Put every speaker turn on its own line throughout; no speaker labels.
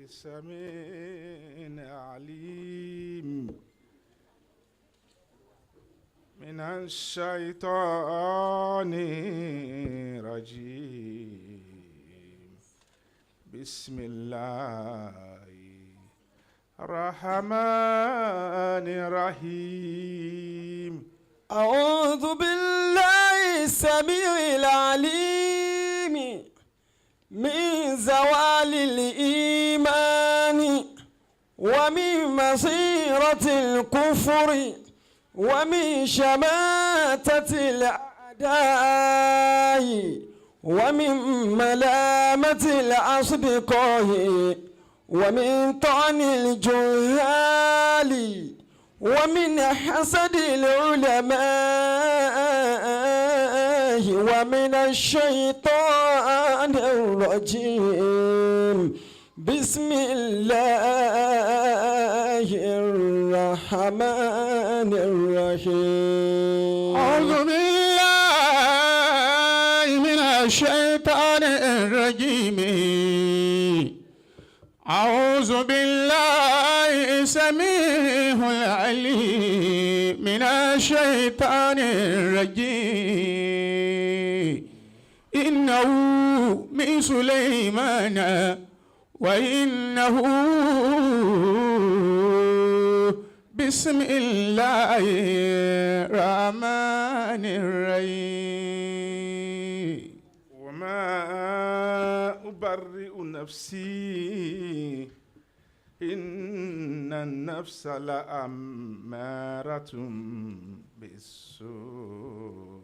السميع العليم من الشيطان الرجيم بسم الله الرحمن الرحيم
أعوذ بالله السميع العليم من زوال الإيمان ومن مصيرة الكفر ومن شماتة الأعداء ومن ملامة الأصدقاء ومن طعن الجهال ومن حسد العلماء ومن الشيطان الرجيم بسم الله الرحمن الرحيم
أعوذ بالله من الشيطان الرجيم أعوذ بالله السميع العليم من الشيطان الرجيم إنه من سليمان وإنه بسم الله الرحمن الرحيم
وما أبرئ نفسي إن النفس لأمارة بالسوء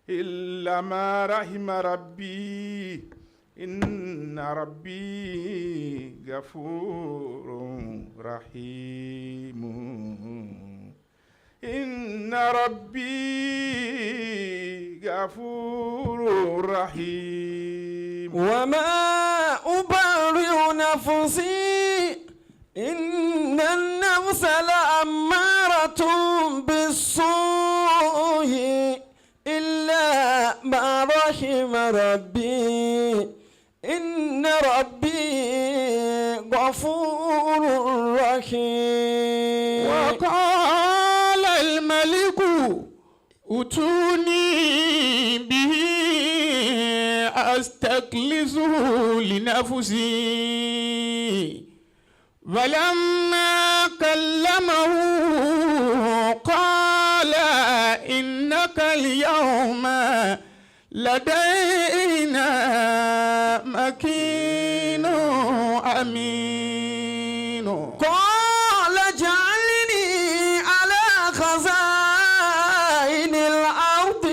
إلا ما رحم ربي إن ربي غفور رحيم إن ربي غفور رحيم
وما أبرئ نفسي إن النفس لأمارة بالسوء إلا ما رحم ربي إن ربي غفور رحيم
وقال الملك ائتوني به أستخلصه لنفسي فلما كلمه قال إنك اليوم لدينا مكين أمين
قال اجعلني على خزائن الأرض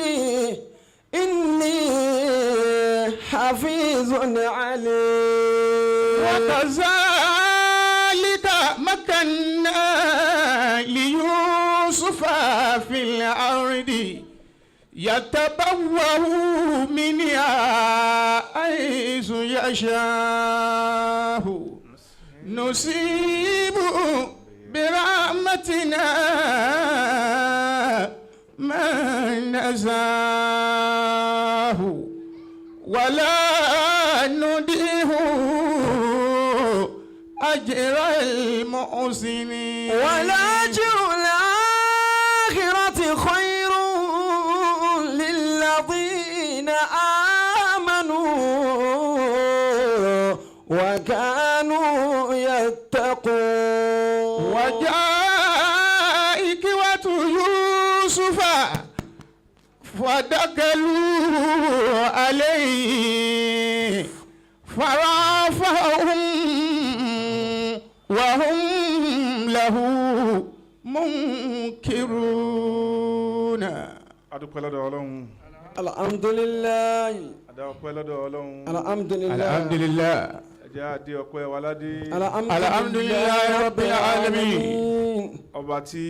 إني حفيظ عليم
وكذلك مكنا ليوسف في الأرض يتبوأ منها حيث يشاء نصيب برحمتنا من نشاء ولا نضيع أجر المحسنين
ولأجر الآخرة خير للذين آمنوا وكانوا يتقون
وجاء إخوة يوسف فدخلوا عليه فرافعهم وهم له منكرون.
adúpẹ́ lọ́dọ̀ Ọlọ́run
alhamdulillah
adúpẹ́ lọ́dọ̀ Ọlọ́run
alhamdulillah
alhamdulillah
ẹjẹ́ adé ọpẹ́ wa ládé
alhamdulillah rabbil alamin.
ọba tí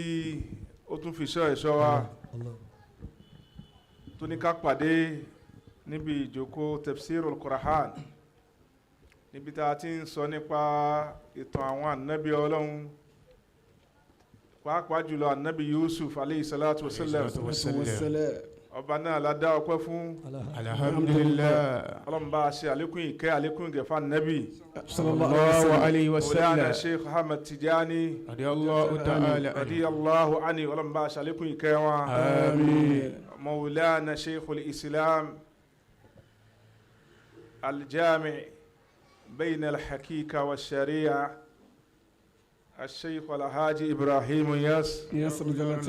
ó tún fi ṣọ́ ẹ̀ṣọ́ wa tó ní ká pàdé níbi ìjókòó Tafsir al-Qur'an níbi tá a ti ń sọ nípa ìtàn àwọn ànábì Ọlọ́run pàápàá jùlọ ànábì Yusuf alayhi salatu wasalam ọba náà la dá ọpẹ́ fún.
alhamdulillah.
ọlọ́run bá a ṣe àlékún ìkẹ́ àlékún ìgẹ̀fà nẹ́bì.
sallallahu alayhi wa
Mawlana
sallam.
Sheikh Ahmad Tijani
radiyallahu ta'ala anhu.
radiyallahu anhu ọlọ́run bá a ṣe àlékún ìkẹ́ wọn.
Àmín.
Mawlana Sheikh al-Islam al-Jami' bayna al-Hakika wa sharia الشيخ الحاج إبراهيم
ياسر جلال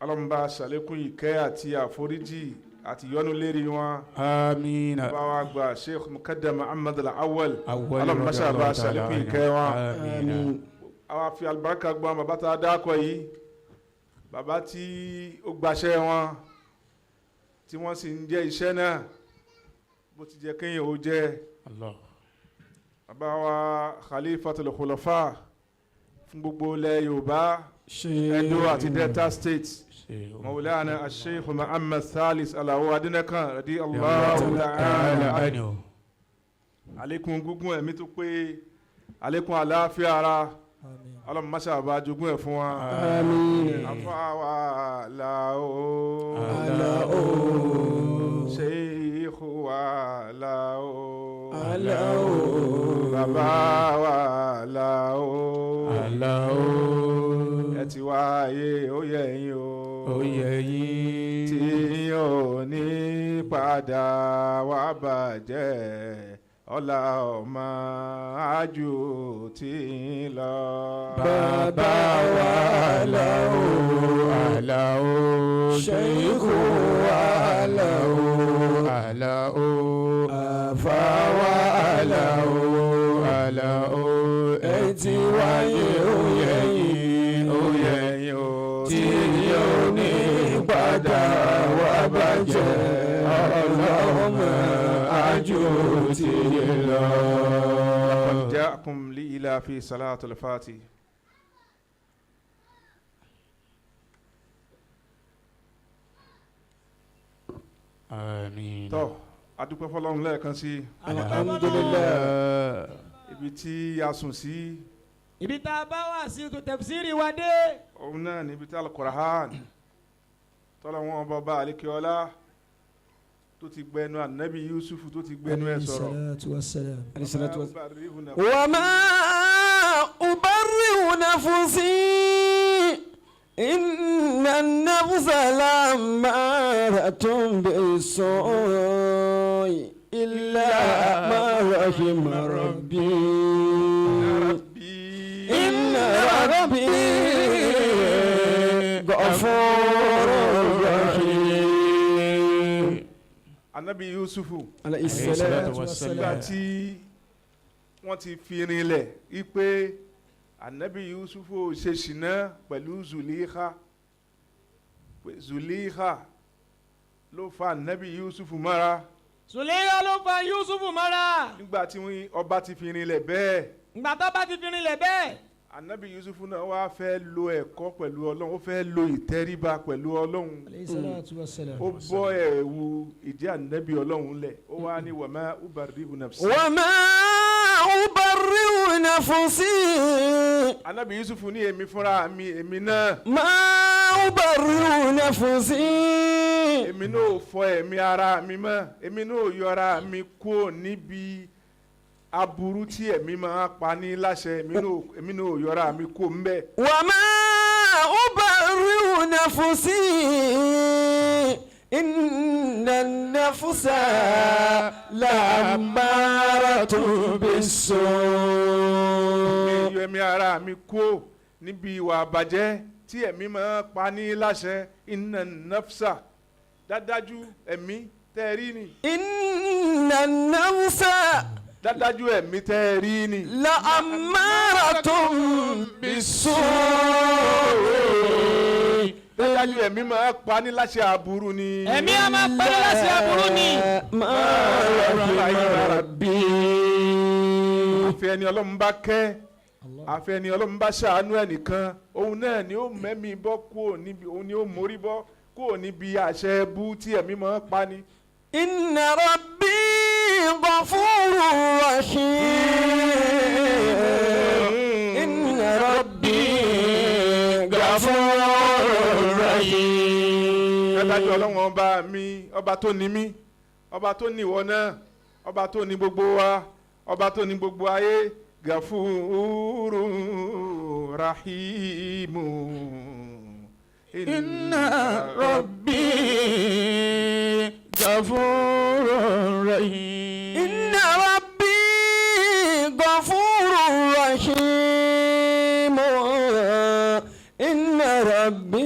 ọlọ́run bá a ṣàlékún ìkẹ́ àti àforíjì àti yọ́nú lérí wọn.
Àmín.
bá wa gba Sheikh Mukaddam Muhammad al-Awwal ọlọ́run bá ṣàbá a ṣàlékún ìkẹ́ wọn.
Àmín.
àwa fi àlùbáríkà gbọ́n bàbá tá a dákọ̀ yìí bàbá tí ó gbaṣẹ́ wọn tí wọ́n sì ń jẹ́ iṣẹ́ náà bó ti jẹ́ kéèyàn ó jẹ́.
Allah.
bàbá wa Khalifatul Khulafa fún gbogbo ilẹ̀ Yorùbá Edo àti Delta State. مولانا الشيخ محمد ثالث Adenekan radiyallahu ta'ala anhu. àlékún gúngún ẹ̀mí tó pé àlékún àlàáfíà ara Ọlọ́run má ṣe bá jogún ẹ̀ fún wa.
Àmín.
afáwa làó sheikh wa làó bàbá wa làó ẹ ti wáyé ó yẹ yín o.
Oyè yín
tí yóò ní padà wá bàjẹ́ ọlá ọmọ ájú tí ń lọ.
bàbá wa Àlàó
Àlàó
ṣèkú wa Àlàó
Àlàó
àfà wa Àlàó
Àlàó
ẹ ti wáyé ó yẹ yín
ó yẹ yín o.
tí yóò ní padà wá bàjẹ́ ọlọ́mọ àjò tí ń lọ.
جاءكم لإلى في صلاة الفاتح.
Àmín.
tó adúpẹ́ fọlọ́run lẹ́ẹ̀kan sí
alhamdulillah.
ibi tí a sùn sí
ibi tá a bá wà sí tó tafsiri wa dé.
òun náà níbi tí al-Qur'an tọ́lá wọn bọba àlékiọlá tó ti gbẹnu ànábì Yusuf tó ti gbẹnu ẹ̀ sọ̀rọ̀.
وما أبرئ نفسي إن النفس لأمارة بالسوء إلا ما رحم ربي إن ربي غفور رحيم.
ànábì Yusufu
عليه
الصلاة
الصلاة
والسلام.
nígbà tí wọ́n ti fi rinlẹ̀ wípé ànábì Yusufu ò ṣe ṣìnà pẹ̀lú Zulikha ló fa ànábì Yusufu mọ́ra
Sùlẹ́yà ló fa Yusufu mọ́ra.
nígbà tí ọba ti fi rinlẹ̀ bẹ́ẹ̀
ìgbà tó bá ti fi rinlẹ̀ bẹ́ẹ̀.
ànábì Yusufu náà wá fẹ́ lo ẹ̀kọ́ pẹ̀lú Ọlọ́run ó fẹ́ lo ìtẹríba pẹ̀lú Ọlọ́run ó bọ́ ẹ̀wù ìdí ànábì Ọlọ́run lẹ̀ ó wá ní wàmá ubarri'u nafsi.
وما أبرئ نفسي
ànábì Yusufu ní èmi fúnra mi èmi náà
ما أبرئ نفسي
èmi náà ò fọ ẹ̀mí ara mi mọ́ èmi náà ò yọra mi kúrò níbi aburú tí ẹ̀mí máa pa ní láṣẹ èmi náà ò yọra mi kúrò ńbẹ̀.
وما أبرئ نفسي إن النفس لأمارة بالسوء.
yọ ẹ̀mí ara mi kúrò níbi ìwà àbàjẹ́ tí ẹ̀mí máa pa ní láṣẹ inna nafsa dádájú ẹ̀mí tẹ́ ẹ rí ni
إن النفس
dádájú ẹ̀mí tẹ́ ẹ rí ni.
لأمارة بالسوء.
dádájú ẹ̀mí máa pa ní láṣẹ aburú ni.
ẹ̀mí a máa pẹ́ láti aburú ni.
ما ربي
àfi ẹni Ọlọ́run bá kẹ́ àfi ẹni Ọlọ́run bá ṣàánú ẹnìkan òun náà ni ó mẹ́mí bọ́ kúrò níbi òun ni ó mórí bọ́ kúrò níbi àṣẹ bú tí ẹ̀mí máa pa ni.
إن ربي غفور رحيم. إن ربي غفور رحيم.
ọlọ́run ọba mi ọba tó ní mí ọba tó ní ìwọ náà ọba tó ní gbogbo wa ọba tó ní gbogbo ayé Gafuru Rahimu.
Inna Rabbi Gafurur Rahim. Inna Rabbi Gafurur Rahim. Inna Rabbi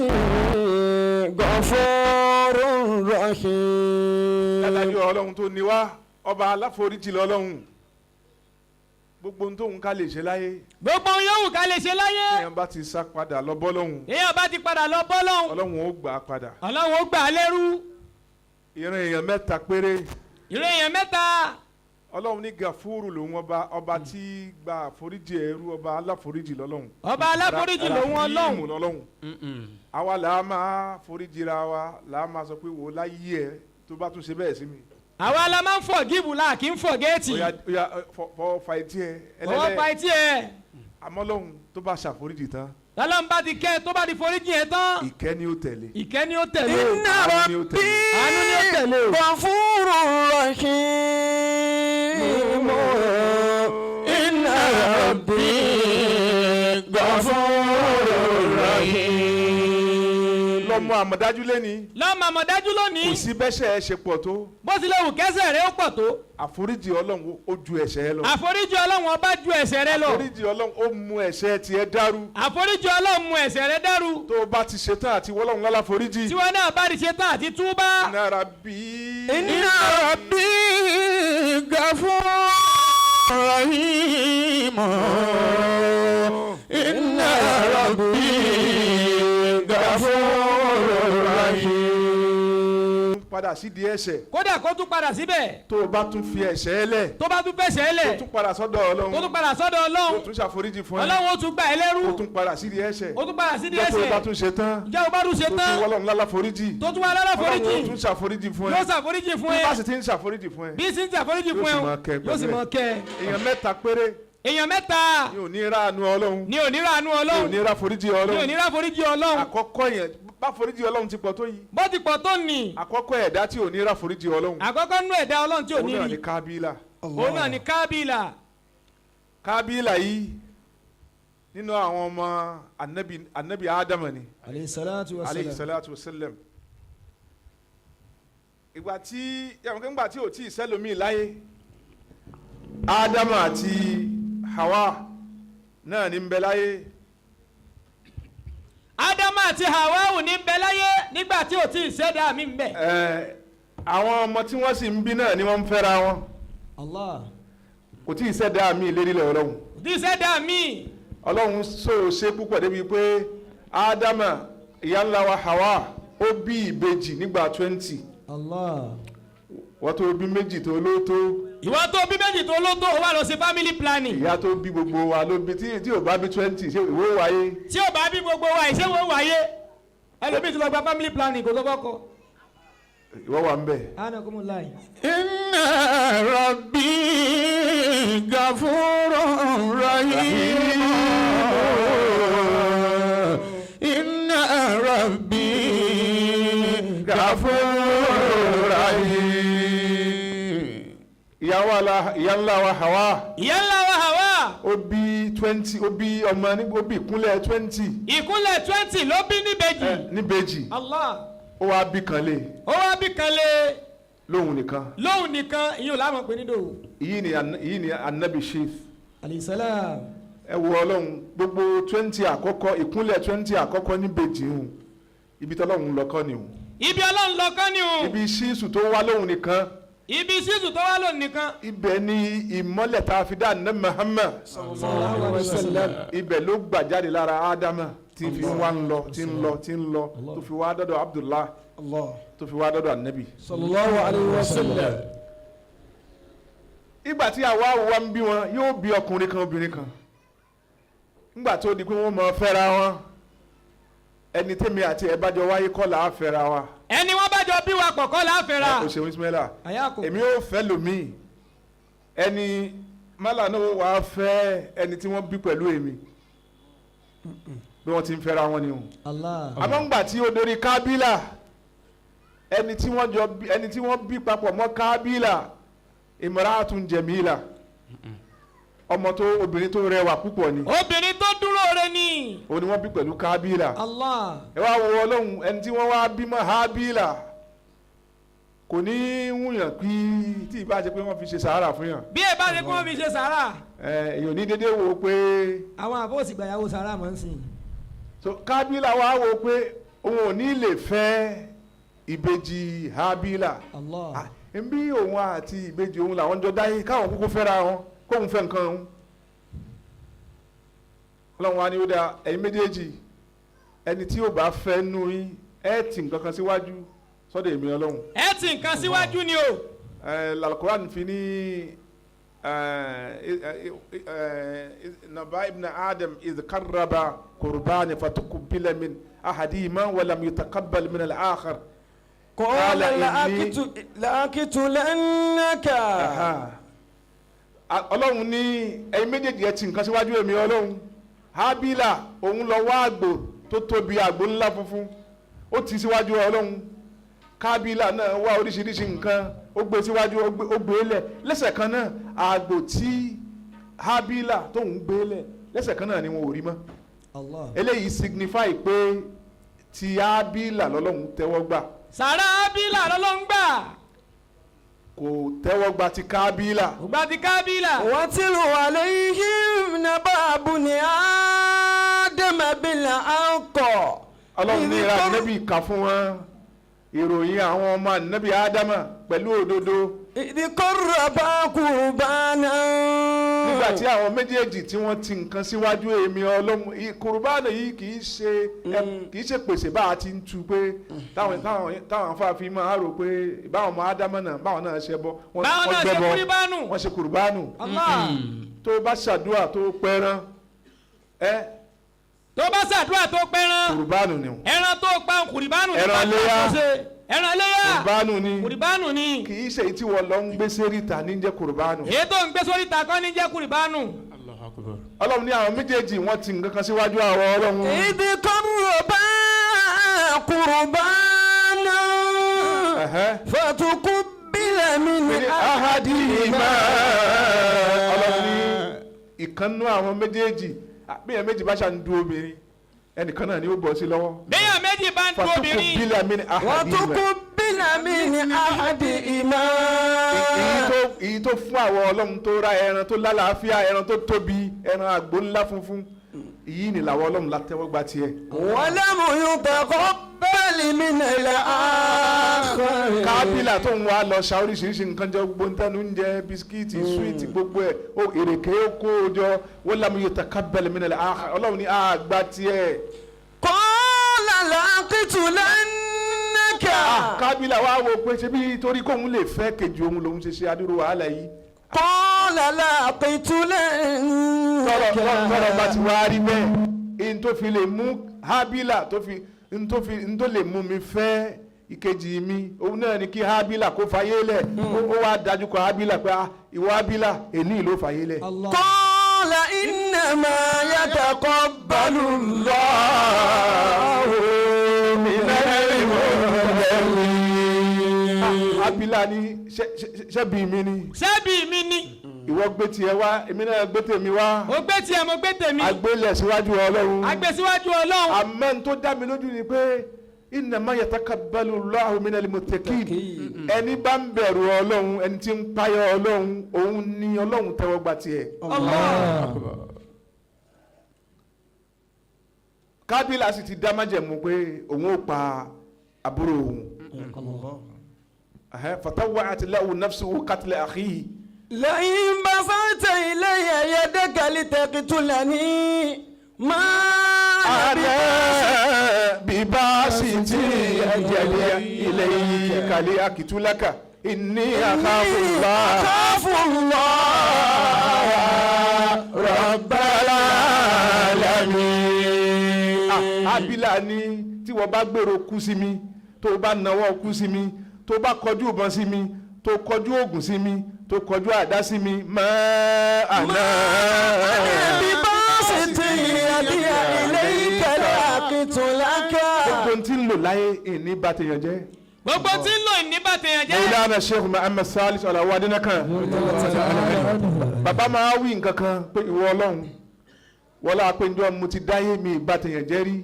Gafurur Rahim.
Dájú ọlọ́run tó ní wá ọba aláforíjì lọ́lọ́run. Gbogbo ohun tóun ká lè ṣe láyé.
gbogbo ohun yòówù ká lè ṣe láyé.
èèyàn bá ti sá padà lọ bọ́ lọ́hùn.
èèyàn bá ti padà lọ bọ́ lọ́hùn.
ọlọ́run ó gbà á padà.
ọlọ́run ó gbà á lẹ́rú.
ìran èèyàn mẹ́ta péré.
ìran èèyàn mẹ́ta.
ọlọ́run ní Gafuru lòun ọba tí gba àforíjì ẹrú ọba aláforíjì lọ́lọ́hun.
ọba aláforíjì lòun ọlọ́hun.
Rahimu lọ́lọ́hun. àwa là á máa foríjìra wa là á máa sọ pé wò ó láyé ẹ tó bá tún ṣe bẹ́ẹ̀ sí mi.
àwa la máa ń forgive la kì í forget.
oya fọwọ́ fa etí ẹ.
fọwọ́ fa etí ẹ.
àmọ́ lọ́hun tó bá ṣàforíjì tán.
lọ́lọ́run bá ti kẹ́ tó bá ti foríjì yẹn tán.
ìkẹ́ ni ó tẹ̀lé.
ìkẹ́ ni ó tẹ̀lé.
Inna Rabbi
àánú ni ó tẹ̀lé.
Gafurur Rahim. Inna Rabbi Gafurur Rahim.
lọ́mọ àmọ̀dájú lẹ́ni.
lọ́mọ àmọ̀dájú lónìí.
kò sí bẹ́sẹ̀ ẹ ṣe pọ̀ tó.
bó tilẹ̀ wù kẹ́sẹ̀ rẹ ó pọ̀ tó.
àforíjì ọlọ́run ó ju ẹ̀ṣẹ̀ ẹ lọ.
àforíjì ọlọ́run ọba ju ẹ̀ṣẹ̀ rẹ lọ.
àforíjì ọlọ́run ó mú ẹ̀ṣẹ̀ tiẹ̀ dàrú.
àforíjì ọlọ́run mú ẹ̀ṣẹ̀ rẹ dàrú.
tó o bá ti ṣetán àti wọ́lọ́run lálá foríjì.
tí wọn náà bá ti ṣe tán àti túbá.
Inna Rabbi.
Inna Rabbi Gafurur Rahim. Inna Rabbi Gafurur Rahim.
padà sí di ẹ̀ṣẹ̀.
kódà kó tún padà síbẹ̀.
tó o bá tún fi ẹ̀ṣẹ̀ ẹ lẹ̀.
tó bá tún fẹsẹ̀
tó
lẹ̀.
tún padà sọ́dọ̀ ọlọ́run.
tó tún padà sọ́dọ̀
tó
ọlọ́run.
tún ṣàforíjì fún ẹ.
ọlọ́run ó tún gbà ẹ́ lẹ́rú.
tó tún padà sí di ẹ̀ṣẹ̀.
ó tún padà sí di
tó o bá
ẹ̀ṣẹ̀.
tún ṣe tán.
ìjà ò bá tún ṣe
tó
tán.
tún wọ́lọ́run lálá foríjì.
tó tún wà lára
ọlọ́run ó
foríjì.
tún ṣàforíjì fún ẹ.
yóò ṣàforíjì fún
bí
ẹ.
bá sì ti ń ṣàforíjì fún ẹ.
bí sí ń ṣàforíjì fún ẹ. yóò sì mọ kẹ́ ẹ.
èèyàn mẹ́ta péré.
èèyàn mẹ́ta.
ni ò ní ráàánú ọlọ́run.
ni ò ní ráàánú
ni ò
ọlọ́run.
ní rá foríjì
ni ò
ọlọ́run.
ní rá foríjì ọlọ́run.
àkọ́kọ́ yẹn bá foríjì ọlọ́run ti pọ̀ tó yìí.
bó ti pọ̀ tó nì.
àkọ́kọ́ ẹ̀dá tí ò ní rá foríjì ọlọ́run.
àkọ́kọ́ nú ẹ̀dá ọlọ́run tí ò ní
òun náà ni
rí.
Kábílà.
òun náà ni Kábílà.
Kábílà yìí nínú àwọn ọmọ anabi Ádámù ni.
alayhi salatu wa
aleyhi
salam.
salatu wa sallam. ìgbà tí ò tí ì sẹ́lómi láyé Ádámù àti Hawa náà ní ń bẹ láyé.
Ádámù àti Hàwáù ní ń bẹ láyé nígbà tí ò tí ì ṣẹ̀dá mi ń bẹ.
àwọn ọmọ tí wọ́n sì ń bí náà ni wọ́n ń fẹ́ra wọn.
Allah.
kò tí ì ṣẹ̀dá mi lérí lọ Ọlọ́run.
kò tí ì ṣẹ̀dá mi.
Ọlọ́run ṣe púpọ̀ débi pé Ádámù ìyá ńlá wa Hawa ó bí ìbejì nígbà 20.
Allah.
wọ́n tó bí méjì tó ló tó.
ìwọ tó bí méjì tó ló tó o wá lọ ṣe family planning.
ìyá tó bí gbogbo wa ló bí tí ò bá bí 20 ṣé ìwé wáyé.
tí o bá bí gbogbo wa ìṣe wo wáyé ẹlòmíì ti lọ gba family planning kò tó kọ́kọ́.
ìwọ wà ń bẹ̀.
anakumulayi.
Inna Rabbi Gafurur Rahim. Inna Rabbi Gafurur Rahim.
ìyá ńlá wa Hawa.
ìyá ńlá wa Hawa.
ó bí 20 ó bí ọmọ ó bí ìkúnlẹ̀ 20.
ìkúnlẹ̀ 20 ló bí níbejì.
níbejì.
Allah.
ó wá bí kan lé.
ó wá bí kan lé.
lóhùn nìkan.
lóhùn nìkan ìyóò láwọn pè ní dòwò.
èyí ni anabi Sheikh.
alayisalaam.
ẹ wo Ọlọ́run gbogbo 20 àkọ́kọ́ ìkúnlẹ̀ 20 àkọ́kọ́ níbejì hùn ibi tọ́lọ́run lọ́kọ́ ni hùn.
ibi Ọlọ́run lọ́kọ́ ni o.
ibi ṣíṣù tó wá lóhùn nìkan.
ibi ṣíṣù tó wá lóhùn nìkan.
ibẹ̀ ni ìmọ́lẹ̀ tá a fi dá ní Muhammad.
sallallahu alaihi wasallam.
ibẹ̀ ló gbà jáde lára Ádámù tí fi wá ń lọ tí ń lọ tí ń lọ tó fi wá dọ́dọ̀ Abdullah tó fi wá dọ́dọ̀ anabi.
Sallallahu alaihi wasallam.
ìgbà tí àwa wa ń bí wọn yóò bí ọkùnrin kan obìnrin kan nígbà tó di pé wọ́n mọ fẹ́ra wọn ẹni tẹ́mi àti ẹ̀ bá jọ wáyé kọ́ là á fẹ́ra wa.
ẹni wọ́n bá jọ bí wa kọ̀kọ́ láàfẹ́ra.
o ṣeun Ismaila
àyàkó.
èmi ò fẹ́ lomi ẹni mọ́là náà wà á fẹ́ ẹni tí wọ́n bí pẹ̀lú èmi bí wọ́n ti ń fẹ́ra wọn ni o.
Allah.
àmọ́ ńgbà tí ó dorí Kábílà ẹni tí wọ́n bí papọ̀ mọ́ Kábílà imra'atun jamila ọmọ tó obìnrin tó rẹwà púpọ̀ ni.
obìnrin tó dúró re ni.
òun ni wọ́n bí pẹ̀lú Kábílà.
Allah.
ẹ wá wo Ọlọ́run ẹni tí wọ́n wá bímọ Hábílà kò ní í wúyàn pí tí ìbá ṣe pé wọ́n fi ṣe sàárà fún yàn.
bí ẹ bá ṣe kí wọ́n fi ṣe sàárà.
èèyàn ní dédé wo pé.
àwọn àbóòsì gbàyàwó sàárà mọ̀ ń sìn.
so Kábílà wá wo pé òun ò ní lè fẹ́ ìbejì Hábílà.
Allah.
bí òun àti ìbejì òun làwọn jọ dáyé káwọn kúkú fẹ́ra wọn kóun fẹ́ nǹkan òun. Ọlọ́run wa ni ó dá ẹ̀yin méjèèjì ẹni tí ó bá fẹ́ nú yín ẹ̀ tì nǹkan kan síwájú sọ́dọ̀ èmi Ọlọ́run.
ẹ ti nǹkan síwájú ni o.
Al-Qur'an fi ní naba ibn Adam idh qarraba qurbani fatuqbila min ahadihima wa lam yutaqabbal min al-akhar.
qala la'aqtulannaka.
Ọlọ́run ní ẹ̀yin méjèèjì ẹ tì nǹkan síwájú èmi Ọlọ́run. Hábílà òun lọ wá àgbò tó tóbi àgbò ńlá funfun ó tì síwájú Ọlọ́run. Kábílà náà wá oríṣiríṣi nǹkan ó gbé síwájú ó gbé lẹ̀ lẹ́sẹ̀ kan náà àgbò tí Hábílà tó ń gbé lẹ̀ lẹ́sẹ̀ kan náà ni wọn ò rí mọ́.
Allah.
eléyìí signify pé ti Hábílà lọ́lọ́run tẹ́wọ́ gbà.
sàárà Hábílà lọ́lọ́run gbà.
kò tẹ́wọ́ gbà ti Kábílà.
kò gbà ti Kábílà.
watlu alayhim naba buni Adama bil haqqi.
Ọlọ́run ní ìra nẹ́bí kà fún wọn ìròyìn àwọn ọmọ ànábì Ádámà pẹ̀lú òdodo.
idh qarraba qurbana.
nígbà tí àwọn méjèèjì tí wọ́n ti nǹkan síwájú èmi Ọlọ́run kùrùbánà yìí kì í ṣe pèsè bá a ti ń tu pé táwọn afáàfin máa rò pé báwọn ọmọ Ádámà náà báwọn náà ṣe bọ wọ́n gbẹ́bọ wọ́n ṣe kùrùbánù. tó bá ṣàdúrà tó pẹran
tó bá ṣàdúrà tó pẹran.
kùrùbánù ni.
ẹran tó pa kùrìbánù ni.
ẹran léyà.
ẹran léyà.
kùrùbánù ni.
kùrìbánù ni.
kì í ṣe èyí tí wọ́n lọ ń gbé sóríta ní jẹ́ kùrùbánù.
èyí tó ń gbé sóríta kọ́ ní jẹ́ kùrìbánù.
Ọlọ́run ní àwọn méjèèjì wọ́n ti nǹkan kan síwájú àwọn Ọlọ́run.
idh qarraba qurbana. fatuqbila min ahadihima.
Ọlọ́run ní ìkànnú àwọn méjèèjì bíyàn méjì bá ṣàn du obìnrin ẹnìkan náà ni ó bọ̀ sí lọ́wọ́.
bíyàn méjì bá ń du obìnrin.
fatuqbila min ahadihima.
èyí tó fún àwọn Ọlọ́run tó ra ẹran tó lálàáfíà ẹran tó tóbi ẹran àgbò ńlá funfun èyí ni làwọn Ọlọ́run látẹ́wọ́ gba tiẹ̀.
walam yutaqabbal min al-akhar.
Kábílà tó ń wá lọ ṣa oríṣiríṣi nǹkan jẹ gbogbo ntẹnu ń jẹ bisikíìtì súwìtì gbogbo ẹ èrèké ó kó o jọ walam yutaqabbal min al-akhar. Ọlọ́run ní àgbà tiẹ̀.
qala la'aqtulannaka.
Kábílà wá wo pé ṣe bí torí kóun lè fẹ́ kejì òun lòun ṣe adúrú wàhálà yìí.
qala la'aqtulannaka.
tọrọ bá ti wá rí bẹ́ẹ̀ n tó fi lè mú Hábílà n tó lè mú mi fẹ́ ìkejì mi òun náà ni kí Hábílà kó fayé lẹ̀ ó wá dájú kọ Hábílà pé ìwọ Hábílà èní ló fayé lẹ̀.
qala innama yataqabbalu Allahu minal muttaqin.
Hábílà ní ṣẹ́bi mi ni.
ṣẹ́bi mi ni.
ìwọ gbé tiẹ̀ wá èmi náà gbé tèmi wá.
o gbé tiẹ̀ mo gbé tèmi.
agbélẹ̀ síwájú Ọlọ́run.
agbé síwájú Ọlọ́run.
àmọ́ n tó dá mi lójú ni pé innama yataqabbalu Allahu minal muttaqin. ẹni bá ń bẹ̀rù Ọlọ́run ẹni tí ń páyọ̀ Ọlọ́run òun ni Ọlọ́run tẹ́wọ́ gbà tiẹ̀.
Allah.
Kábílà sì ti dá májẹ̀mú pé òun ó pa àbúrò òun. fatawwa'at lahu nafsuhu qatla akhihi.
لئن بسطت إلي يدك لتقتلني ما
أنا بباسط يدي إليك لأقتلك إني أخاف الله رب العالمين. Hábílà ní tí wọ́n bá gbèrò kú sí mi tó bá nawọ́ kú sí mi tó bá kọjú ìbọn sí mi tó kọjú oògùn sí mi tó kọjú àdá sí mi máa àná.
bí bá ṣe ti yàdíyà ilé ìkẹlẹ àkìtúnlákà.
gbogbo ohun tí ń lò láyé ìní bá tèèyàn jẹ́.
gbogbo tí ń lò ní bàtẹ̀yàn jẹ́.
Mawlana Sheikh Muhammad Salis Adenekan. Bàbá máa wí nǹkan kan pé ìwọ Ọlọ́run wọ́n lá pé njọ́ mo ti dáyé mi bàtẹ̀yàn jẹ́ rí.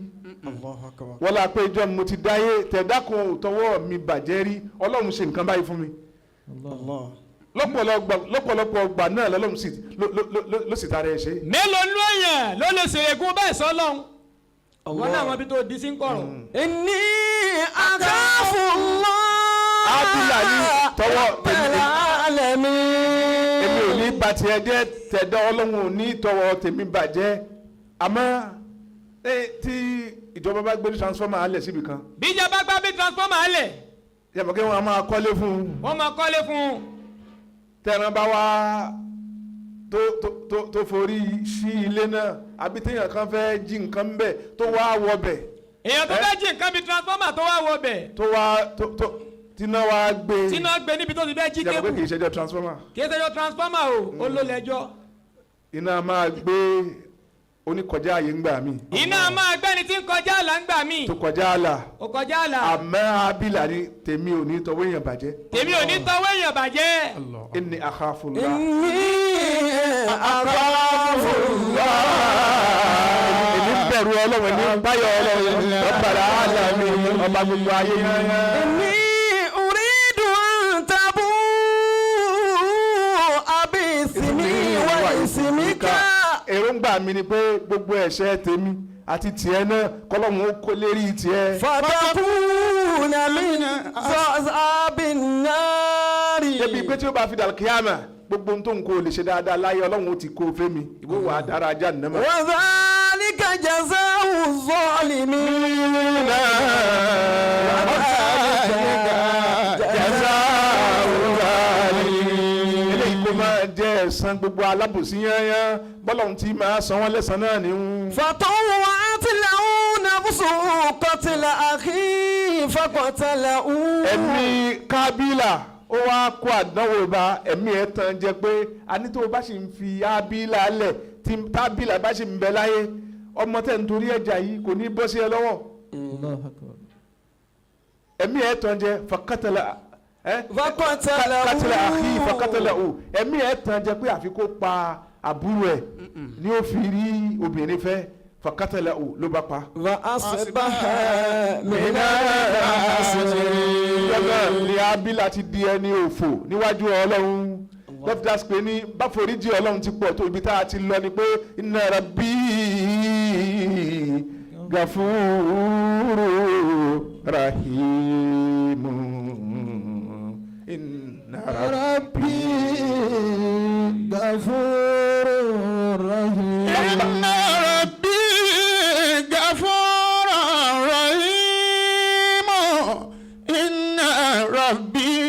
Wọ́n lá pé njọ́ mo ti dáyé tẹ̀dákun tọwọ́ mi bàjẹ́ rí Ọlọ́run ṣe nǹkan báyìí fún mi. Lọ́pọ̀lọpọ̀ ọgbà náà lọ́lọ́run ló sì tara ẹ̀ ṣe.
mélòó ló yàn ló lè ṣèrègùn bẹ́ẹ̀ sọ́lọ́run. wọ́n náà wọn bí tó di sí ń kọ̀rọ̀.
Inni akhafullah.
Abila ní tọwọ́
Alamin.
èmi ò ní ba tiẹ̀ jẹ́ tẹ̀dọ́ Ọlọ́run ò ní tọwọ́ tèmi bàjẹ́ àmọ́ tí ìjọba bá gbé transformer alẹ̀ síbi kan.
bí ìjọba gbá bí transformer alẹ̀.
yàtọ̀ kí wọ́n máa kọ́lé fún un.
wọ́n máa kọ́lé fún un.
tẹ̀ràn bá wá tó forí sí ilé náà àbí téèyàn kan fẹ́ jí nǹkan bẹ̀ tó wá wọ bẹ̀.
èèyàn tó fẹ́ jí nǹkan bíi transformer tó wá wọ bẹ̀.
tíná wá gbé.
tíná gbé níbi tó ti fẹ́ jí kébù.
yàtọ̀ pé kì í ṣẹjọ́ transformer.
kì í ṣẹjọ́ transformer o olólẹ́jọ́.
iná máa gbé oníkọjá àyè ń gbà mí.
iná máa gbẹ́ni tí ń kọjá àlà ń gbà mí.
tó kọjá àlà.
ó kọjá àlà.
àmọ́ Abila ni tèmi ò ní tọwọ́ èèyàn bàjẹ́.
tèmi ò ní tọwọ́ èèyàn bàjẹ́.
Inni akhafullah. èmi bẹ̀rù Ọlọ́run èmi ń báyọ̀ Ọlọ́run Rabbal alamin ọba gbogbo ayé yẹn.
Inni uridu an tabu abismi wa ismika.
èròǹgbà mi ni pé gbogbo ẹ̀ṣẹ̀ tèmi àti tiẹ̀ náà kọ́lọ́hún ó kó lérí tiẹ̀.
fatakuna min azabin nari.
débi pé tí ó bá fi dàl kíyàmà gbogbo ohun tó ń kó lè ṣe dáadáa láyé Ọlọ́run ó ti kó fẹ́mi ìwé wàá dára ajá nìyẹn.
wa dhalika jazau zalimin.
máa jẹ́ ẹ̀san gbogbo alábòsí yányán bọ́lọ́hún tí máa san wọ́n lẹ́san náà ní.
fatawwa'at lahu nafsuhu qatla akhihi faqatalahu.
ẹ̀mí Kábílà ó wá kó àdánwò bá ẹ̀mí ẹ̀ tán jẹ́ pé àní tó o bá sì ń fi Ábílà lẹ̀ tí Tábílà bá sì ń bẹ láyé ọmọ tẹ̀ ń torí ẹ̀jà yìí kò ní bọ́ sí ẹ lọ́wọ́. ẹ̀mí ẹ̀ tán jẹ́ faqatala
fakọtala
àkí fakọtala o ẹ̀mí ẹ̀ tán jẹ́ pé àfi kó pa àbúrò ẹ̀ ni ó fi rí obìnrin fẹ́ fakọtala o ló bá pa.
wa asbaha minal khasirin.
lọ́gàn ni Abila ti di ẹni òfò níwájú Ọlọ́run dókítà pé ní báforíjì Ọlọ́run ti pọ̀ tó ibi tá a ti lọ ni pé inna rabbi gafuru rahimu. Inna
rabbi gafurur rahim.
Inna rabbi gafurur rahim. Inna rabbi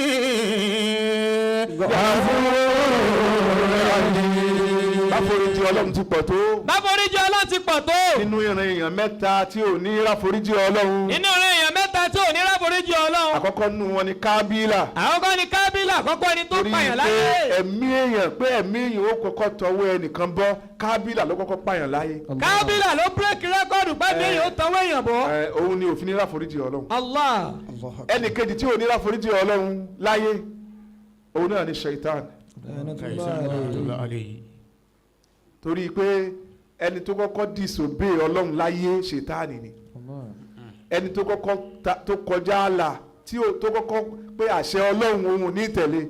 gafurur rahim.
báforíjì Ọlọ́run ti pọ̀ tó.
báforíjì Ọlọ́run ti pọ̀ tó.
nínú ìran èèyàn mẹ́ta tí ò ní ráforíjì Ọlọ́run.
nínú ìran èèyàn mẹ́ta tí ò ní ráforíjì Ọlọ́run.
àkọ́kọ́ nínú wọn ni Kábílà.
àkọ́kọ́ ni Kábílà àkọ́kọ́ ẹni tó pààyàn láyé.
ẹ̀mí èèyàn ó kọ́kọ́ tọwọ́ ẹnìkan bọ́ Kábílà ló kọ́kọ́ pààyàn láyé.
Kábílà ló bírèkì rẹ́kọ́ọ̀dù pẹ́ẹ́mí èèyàn ó tọwọ́ èèyàn bọ́.
òun ni òfin ní ráforíjì Ọlọ́run.
Allah.
ẹnì kejì tí ò ní ráforíjì Ọlọ́run láyé òun náà ni Shaitan. torí pé ẹni tó kọ́kọ́ disobey Ọlọ́run láyé Ṣètánì ni ẹni tó kọ́kọ́ tó kọjá àlà tó kọ́kọ́ pé àṣẹ Ọlọ́run òun ò ní tẹ̀lé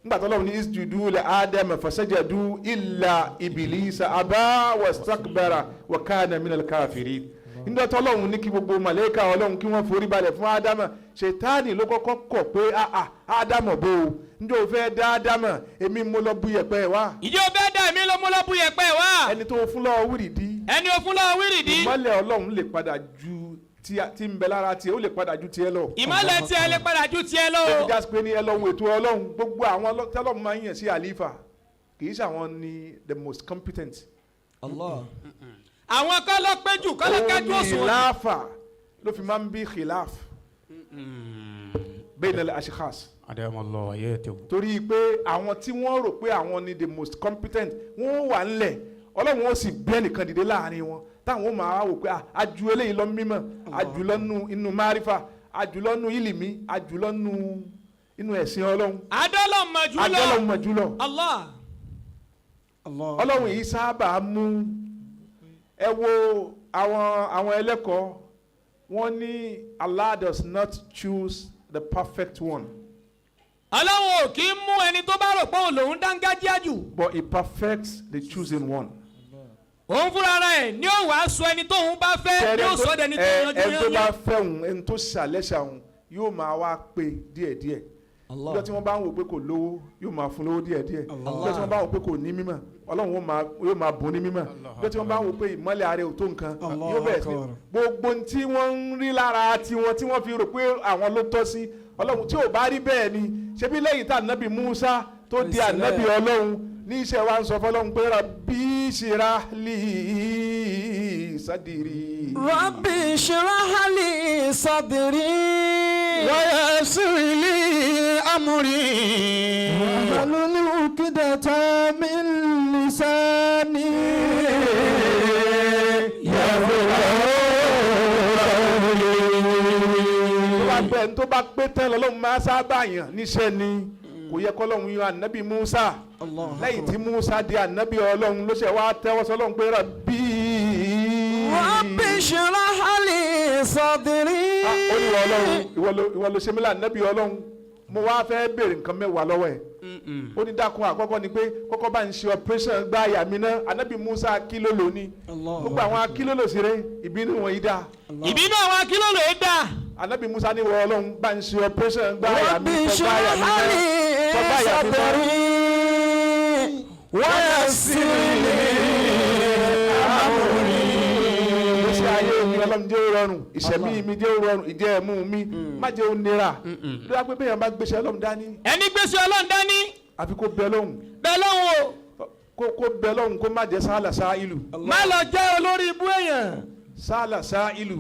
nígbà tó Ọlọ́run ní isjudu li Adama fasajadu illa Iblisa aba wastakbara wa kana minal kafirin. nígbà tó Ọlọ́run ní kí gbogbo màlẹ́kà Ọlọ́run kí wọ́n forí balẹ̀ fún Ádámà Ṣètánì ló kọ́kọ́ kọ̀ pé Ádámà bò ó njẹ́ o fẹ́ dá Ádámà èmi mo lọ bu yẹ̀pẹ̀ wá.
ìjọ fẹ́ dá èmi ló mú lọ bu yẹ̀pẹ̀ wá.
ẹni tó fún lọ́wọ́ wírìdí.
ẹni o fún lọ́wọ́ wírìdí.
ìmọ́lẹ̀ Ọlọ́run lè padà ju tí ń bẹ lára tiẹ̀ ó lè padà ju tiẹ̀ lọ.
ìmọ́lẹ̀ tiẹ̀ lè padà ju tiẹ̀ lọ.
ẹni jásí pé ní ẹ lọ́wọ́ ètò Ọlọ́run gbogbo àwọn tẹ́lọ̀mù máa ń yàn sí àlífà kì í ṣàwọn ni the most competent.
Allah. àwọn kọ́ ló péjú kọ́ ló kájú òṣùwọ̀n.
òun ni ìlàfà ló fi máa ń bí khilaf bainal ashkhas.
Adamallahu wa yatahu.
torí pé àwọn tí wọ́n rò pé àwọn ni the most competent wọ́n wà ńlẹ̀ Ọlọ́run ó sì gbé ẹnìkan dìde láàrin wọn táwọn ó máa wò pé aju eléyìí lọ mímọ́ aju lọ́nu inú márífà àjùlọ́nu ìlìmí àjùlọ́nu inú ẹ̀sìn ọlọ́run.
adọ́lọ́
mọ̀ jùlọ.
Allah.
ọlọ́run yìí sábà mú ẹ wo àwọn ẹlẹ́kọ̀ọ́ wọ́n ní Allah does not choose the perfect one.
Ọlọ́run ò kì í mú ẹni tó bá rò pé òun lòun dángájíá jù.
But he perfects the chosen one.
òun fúnra rẹ̀ ni ó wàá sọ ẹni tóun bá fẹ́ ni ó sọ ẹni tó yanjú
ẹni tó bá
yẹn.
fẹ́ òun ẹni tó ṣàlẹ́ṣà òun yóò máa wá pé díẹ̀díẹ̀. nígbà tí wọ́n bá ń wò pé kò lówó yóò máa fún lówó díẹ̀díẹ̀. nígbà tí wọ́n bá ń wò pé kò ní mímọ̀ ọlọ́run yóò máa bùn ní mímọ̀. nígbà tí wọ́n bá ń wò pé ìmọ́lẹ̀ ààrẹ ò tó nǹkan yóò bẹ̀rẹ̀ sí gbogbo tí wọ́n ń rí lára tiwọn tí wọ́n fi rò pé àwọn ló tọ́ sí ọlọ́run tí ò bá rí bẹ́ẹ̀ ni ṣebí lẹ́yìn tá ànábì Musa tó di ànábì ọlọ́run ní iṣẹ́ wa ń sọ fọlọ́run pé Rabbi shrah li sadiri.
Rabbi shrah li sadri
wa yassir li amri.
wahlul uqdatan min lisani
tó bá pé tán lọ́lọ́run máa sábà yàn níṣẹ́ ni kò yẹ kọ́lọ́run yan ànábì Musa lẹ́yìn tí Musa di ànábì ọlọ́run ló ṣe wá tẹ́wọ́ sọ́lọ́run pé Rabbi
shrah li sadri.
ó ní ọlọ́run ìwọ ló ṣe mí lá ànábì ọlọ́run mo wá fẹ́ béèrè nǹkan mẹ́wàá lọ́wọ́ ẹ̀ ó ní dákun àkọ́kọ́ ni pé kọ́kọ́ bá ń ṣe operation gba àyà mi náà ànábì Musa akílólò ni gbogbo àwọn akílólò sí rẹ ìbínú wọn yìí dá.
ìbínú àwọn akílólò yìí dá.
ànábì Musa ní wọ ọlọ́run bá ń ṣe operation gba àyà mi
Rabbi shrah li sadri wa yassir li amri.
ìṣe ayé mi ọlọ́run jẹ́ rọrùn ìṣẹ̀mí mi jẹ́ rọrùn ìjẹ́ ẹ̀mú mi má jẹ́ ó nira ló wá pé bẹ́ẹ̀ bá gbéṣẹ́ ọlọ́run dání.
ẹni gbèsè ọlọ́run dání.
àfi kó bẹ lọ́hùn.
bẹ lọ́hùn o.
kó bẹ lọ́hùn kó má jẹ́ sáàlà sáà ìlú.
má lọ jẹ́ olórí ibú èèyàn.
sáàlà sáà ìlú.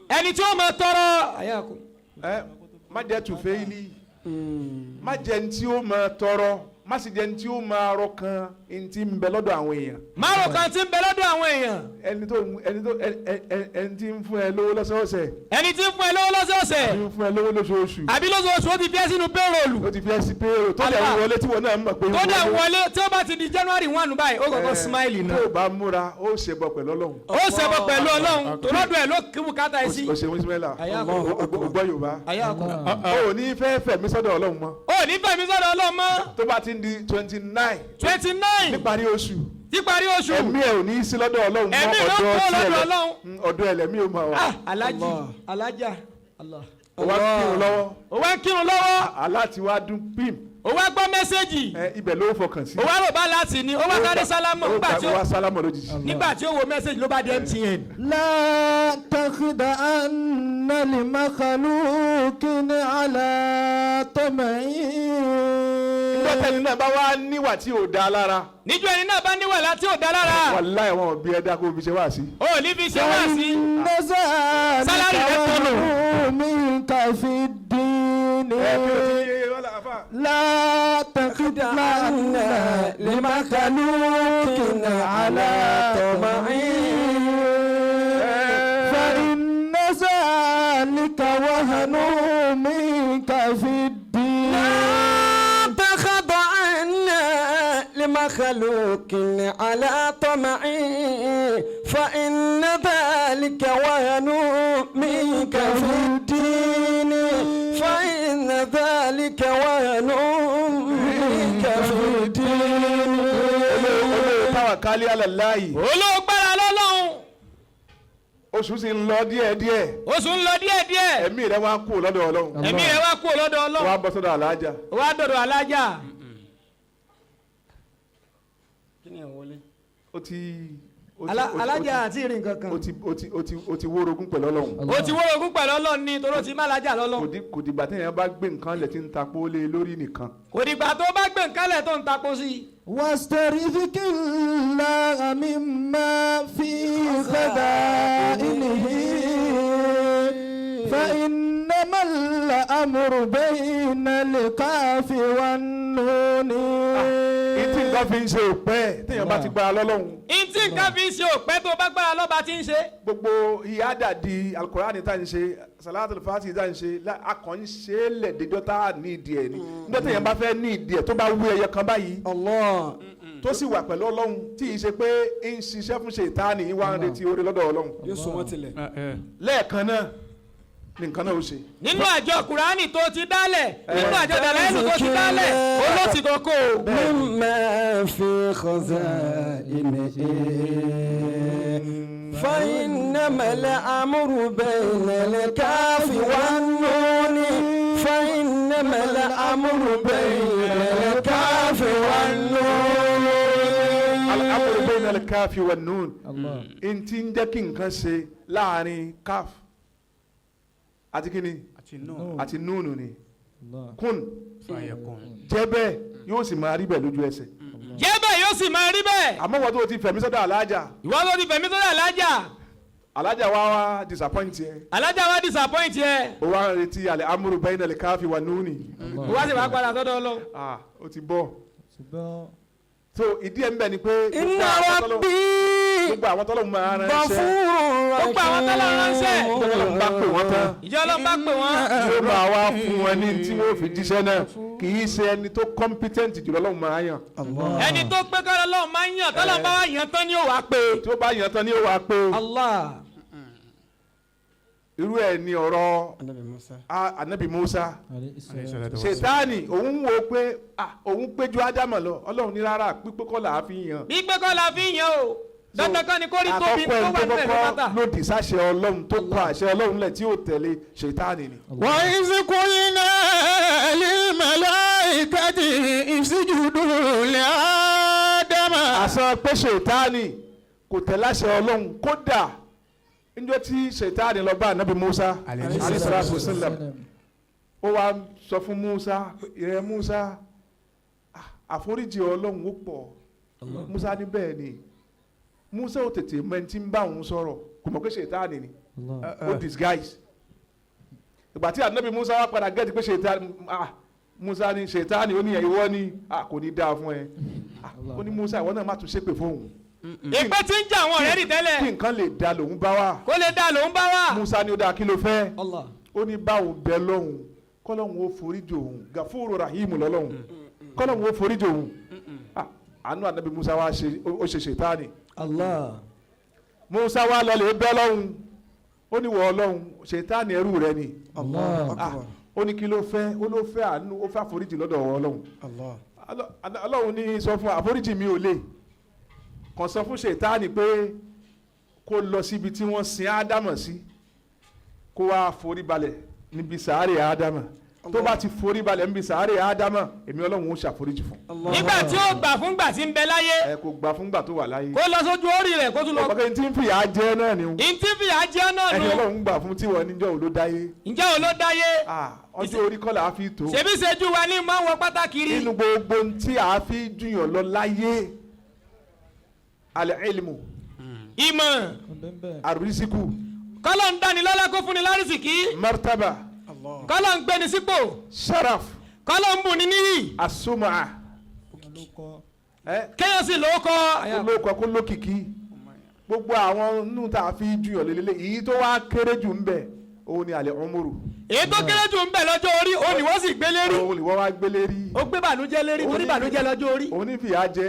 ẹni tí ó máa tọrọ.
má jẹ́ tùfẹ́ ilé má jẹ́ ní tí ó máa tọrọ má sì jẹ́ ní tí ó máa rọ kan ní tí ń bẹ lọ́dọ̀ àwọn èèyàn.
má rọ kan tí ń bẹ lọ́dọ̀ àwọn èèyàn.
ẹni tí ń fún ẹ lówó lọ́sọ̀ọ̀sẹ̀.
ẹni tí ń fún ẹ lówó lọ́sọ̀ọ̀sẹ̀.
ẹni tí ń fún ẹ lówó lóṣooṣù.
àbí lóṣooṣù ó ti fi ẹ́ sínú payroll.
ó ti fi ẹ́ sí payroll tó dẹ̀ wọlé tí wọ́n náà mọ̀ pé.
tó dẹ̀ wọlé tí ó bá ti di January 1 báyìí ó kọ́kọ́ smile náà.
tó o bá múra ó ṣẹbọ pẹ̀lú Ọlọ́run.
ó ṣẹbọ pẹ̀lú Ọlọ́run tó lọ́dọ̀ ẹ̀ ló kí bùkátà ẹ̀ sí.
o ṣe Ismaila o gbọ́ Yorùbá. o ò ní fẹ́ fẹ̀mí sọ́dọ̀ Ọlọ́run mọ́.
o ò ní fẹ̀mí sọ́dọ̀ Ọlọ́run mọ́.
tó bá ti di 29.
29.
níparí oṣù.
níparí oṣù.
ẹ̀mí ẹ̀ ò ní sí lọ́dọ̀ Ọlọ́run mọ́.
ẹ̀mí ló kó lọ́dọ̀ Ọlọ́run.
ọ̀dọ̀ ẹlẹ́mí ò máa wà.
alájì alájà.
o wá kírun lọ́wọ́.
o wá kírun lọ́wọ́.
aláti wá dún pim.
o wá gbọ́ mẹ́sẹ́jì.
ibẹ̀ ló fọkàn sí.
o wá rò bá láti ní o wá sáré sálámọ̀ nígbà tí ó wo mẹ́sẹ́jì ló bá di MTN.
la takhda'anna li makhluqin ala tam'in.
nígbàtẹ́ni náà bá wá níwà tí ò dá lára.
níjọ́ ẹni náà bá níwà láti ò dá lára.
wàláhì wọn bí ẹ̀dá kó fi ṣe wá sí.
o ò ní fi ṣe wá sí.
sálárì rẹ tọ́lù. mi kà fi dín ní. لا تخدعن لمخلوق على طمع فإن ذلك وهن منك في الدين. لا تخضعن لمخلوق على طمع فإن ذلك وهن منك في الدين. فإن ذلك وهن منك في الدين.
tawakkali ala Allah.
olóògbára lọ́lọ́run.
oṣù sì ń lọ díẹ̀díẹ̀.
oṣù ń lọ díẹ̀díẹ̀.
ẹ̀mí rẹ̀ wá kú lọ́dọ̀ Ọlọ́run.
ẹ̀mí rẹ̀ wá kú lọ́dọ̀ Ọlọ́run.
wá bọ́ sọ́dọ̀ alájà.
wá dọ̀dọ̀ alájà.
kí ni ìwọlé.
alájà àti ìrìn kankan.
o ti wórogún pẹ̀lú Ọlọ́run.
o ti wórogún pẹ̀lú Ọlọ́run ni torí o ti má alájà lọ́lọ́run.
kò dìgbà téèyàn bá gbé nǹkan lẹ̀ tí ń tapó lé lórí nìkan.
kò dìgbà tó bá gbé nǹkan lẹ̀ tó ń tapó sí i.
واسترزق الله مما في خزائنه فإنما الأمر بين القاف والنون.
ìtì nǹkan fi ń ṣe òpẹ́ téèyàn bá ti gba lọ́lọ́run.
ìtì ntí nǹkan fi ń ṣe òpẹ́ tó bá gbára lọ́ba tí ń ṣe.
gbogbo ìyáàdà di alukurani tá à ń ṣe salatul fati tá à ń ṣe akàn ń ṣe é lẹ̀dẹ́jọ́ tá à ní ìdí ẹ̀ ni nígbà tí èèyàn bá fẹ́ ní ìdí ẹ̀ tó bá wú ẹyẹ kan báyìí tó sì wà pẹ̀lú ọlọ́run tí ì ṣe pé ń ṣiṣẹ́ fún ṣètáàní wá ń retí oore lọ́dọ̀ ọlọ́run
yóò sọ wọ́n tilẹ̀.
lẹ́ẹ̀kan náà ní nǹkan náà ó ṣe.
nínú àjọ kùránì tó ti dálẹ̀ nínú àjọ dàlẹ́lù tó ti dálẹ̀ olóòtú kókó.
مما في خزائنه فإنما الأمر بين الكاف والنون فإنما الأمر بين الكاف والنون
الأمر بين الكاف والنون n ti ń jẹ́ kí nǹkan ṣe láàrin kaf àti kíni àti núùnù ni kún jẹ́ bẹ́ẹ̀ yóò sì máa rí bẹ́ẹ̀ lójú ẹsẹ̀.
jẹ́ bẹ́ẹ̀ yóò sì máa rí bẹ́ẹ̀.
àmọ́ wọ́n tó ti fẹ̀mí sọ́dọ̀ alájà.
ìwọ tó ti fẹ̀mí sọ́dọ̀ alájà.
alájà wa disappoint yẹ.
alájà wa disappoint yẹ.
ó wá ń retí alẹ́ amúrú bẹ́ẹ̀ náà lè káfí wà núùnì.
ó wá sì máa padà sọ́dọ̀ Ọlọ́run.
ó ti bọ́. so ìdí ẹ̀ ń bẹ̀ ni pé.
Inna rabbi
gbogbo àwọn tọ́lọ́ máa ránṣẹ́.
gbogbo àwọn tọ́lọ́ ránṣẹ́.
ìjọba bá pè wọ́n tán.
ìjọba bá pè wọ́n.
yóò máa wá fún wọn ní tí wọ́n fi jíṣẹ́ náà kì í ṣe ẹni tó competent jùlọ lọ́wọ́ máa yàn.
ẹni tó pé kọ́lọ́ lọ́wọ́ máa ń yàn tọ́lọ́ bá wà yàn tán ni ó wàá pé.
tí ó bá yàn tán ni ó wàá pé.
Allah.
irú ẹ̀ ni ọ̀rọ̀ anabi Musa ṣètáàní òun wo pé òun péjú ádámà lọ Ọlọ́run ní rárá pípé kọ́ là á fi yàn.
pípé kọ́ la fi yàn o dandan kan ni kórìí tóbi tó wà nílẹ̀
àkọ́kọ́ lòdì sáṣẹ Ọlọ́run tó kọ àṣẹ Ọlọ́run lẹ̀ tí ó tẹ̀lé ṣètáàní ni.
وإذ قلنا للملائكة اسجدوا لآدم.
àṣà pé ṣètáàní kò tẹ̀lé àṣẹ Ọlọ́run kódà njọ tí ṣètáàní lọ bá anabi Musa alayhi salatu wasalam ó wá sọ fún Musa ìrẹ Musa àforíjì Ọlọ́run ó pọ̀ Musa ní bẹ́ẹ̀ ni Musa ò tètè mẹ́ntì ń bá òun sọ̀rọ̀ kò mọ̀ pé ṣètáàní ni ó disguise ìgbà tí anabi Musa wá padà gẹ́tì pé ṣètáàní Musa ní ṣètáàní ó ní ìwọ ni kò ní dáa fún ẹ ó ní Musa ìwọ náà má tún ṣépè fóun.
ìpè tí ń jà àwọn ọ̀rẹ́ rì tẹ́lẹ̀.
kí nǹkan lè da lòun bá wà.
kó lè da lòun bá wà.
Musa ni ó dáa kí ló fẹ́. ó ní báwo bẹ lọ́hùn kọ́lọ́hùn ó foríjì òun Gafuru Rahimu lọ́lọ́hùn kọ́lọ́hùn ó foríjì òun. àánú ànábi Musa wa ó ṣe ṣètáàní. Musa wa lọlẹ̀ bẹ lọ́hùn ó ní wọ́ ọlọ́hùn ṣètáàní ẹrú rẹ ni. ó ní kí ló fẹ́ ó ló fẹ́ àánú ó fẹ́ àforíjì lọ́dọ̀ ọlọ́hùn. ọlọ́hùn ní sọ fún àforíjì mi ò lè kàn sọ fún ṣètáàní pé kó lọ síbi tí wọ́n sin ádámà sí kó wá forí balẹ̀ níbi sàárè ádámà tó bá ti forí balẹ̀ níbi sàárè ádámà èmi Ọlọ́run ó ṣàforíjì fún.
nígbà tí ó gbà fúngbà tí ń bẹ láyé.
kò gbà fúngbà tó wà láyé.
kó lọ sójú orí rẹ̀ kó tún lọ.
ọ̀pọ̀ kí n tí ń fìyà jẹ náà ni.
n tí ń fìyà jẹ náà ni.
ẹni Ọlọ́run gbà fún tiwọn níjọ́ ò ló dáyé.
ǹjẹ́ ò ló dáyé.
ọjọ́ orí kọ́ là á fi tó.
ṣebí ṣejú wa ní máa ń wọ pátákì rí.
nínú gbogbo tí a fi jùyàn lọ láyé al-ilmu
ìmọ̀
àrísíkù
kọ́lọ̀ ń dáni lọ́lá kó fúnni lárísìkí
martaba
kọ́lọ̀ ń gbéni sípò
sharaf
kọ́lọ̀ ń bùn ní níyì
asuma
kéèyàn sì lóko.
olóko kó lókìkí gbogbo àwọn nínú tá a fi jùyàn lélẹ̀ èyí tó wá kéré jù ń bẹ òun ni àlẹ́ ọmọrù.
èyí tó kéré jù ń bẹ lọ́jọ́ orí òun ni wọ́n sì gbé lérí.
òun ni wọ́n wá gbé lérí.
ó gbé bànújẹ́ lérí torí bànújẹ́ lọ́jọ́ orí.
òun ní fìyà jẹ.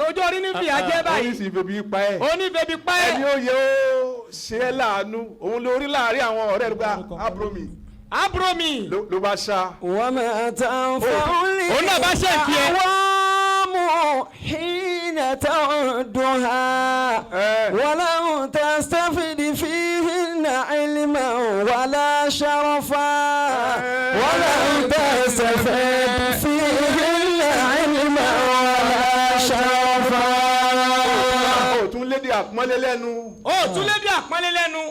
ojú orí ní fìyà jẹ báyìí.
òun ní sì febi pa ẹ.
òun ní febi pa ẹ.
ẹni ó yẹ ó ṣe é láàánú òun lórí láàrin àwọn ọ̀rẹ́ rẹ̀ gba abromi.
abromi.
ló bá ṣá.
wọ́n máa tán fún un.
òun náà bá ṣe kí ẹ.
حين تعدها ولو تستفد فيهن علما ولا شرفا ولو تستفد فيهن علما ولا شرفا.
ó tún lédè àpọ́nlé lẹ́nu.
ó tún lédè àpọ́nlé lẹ́nu.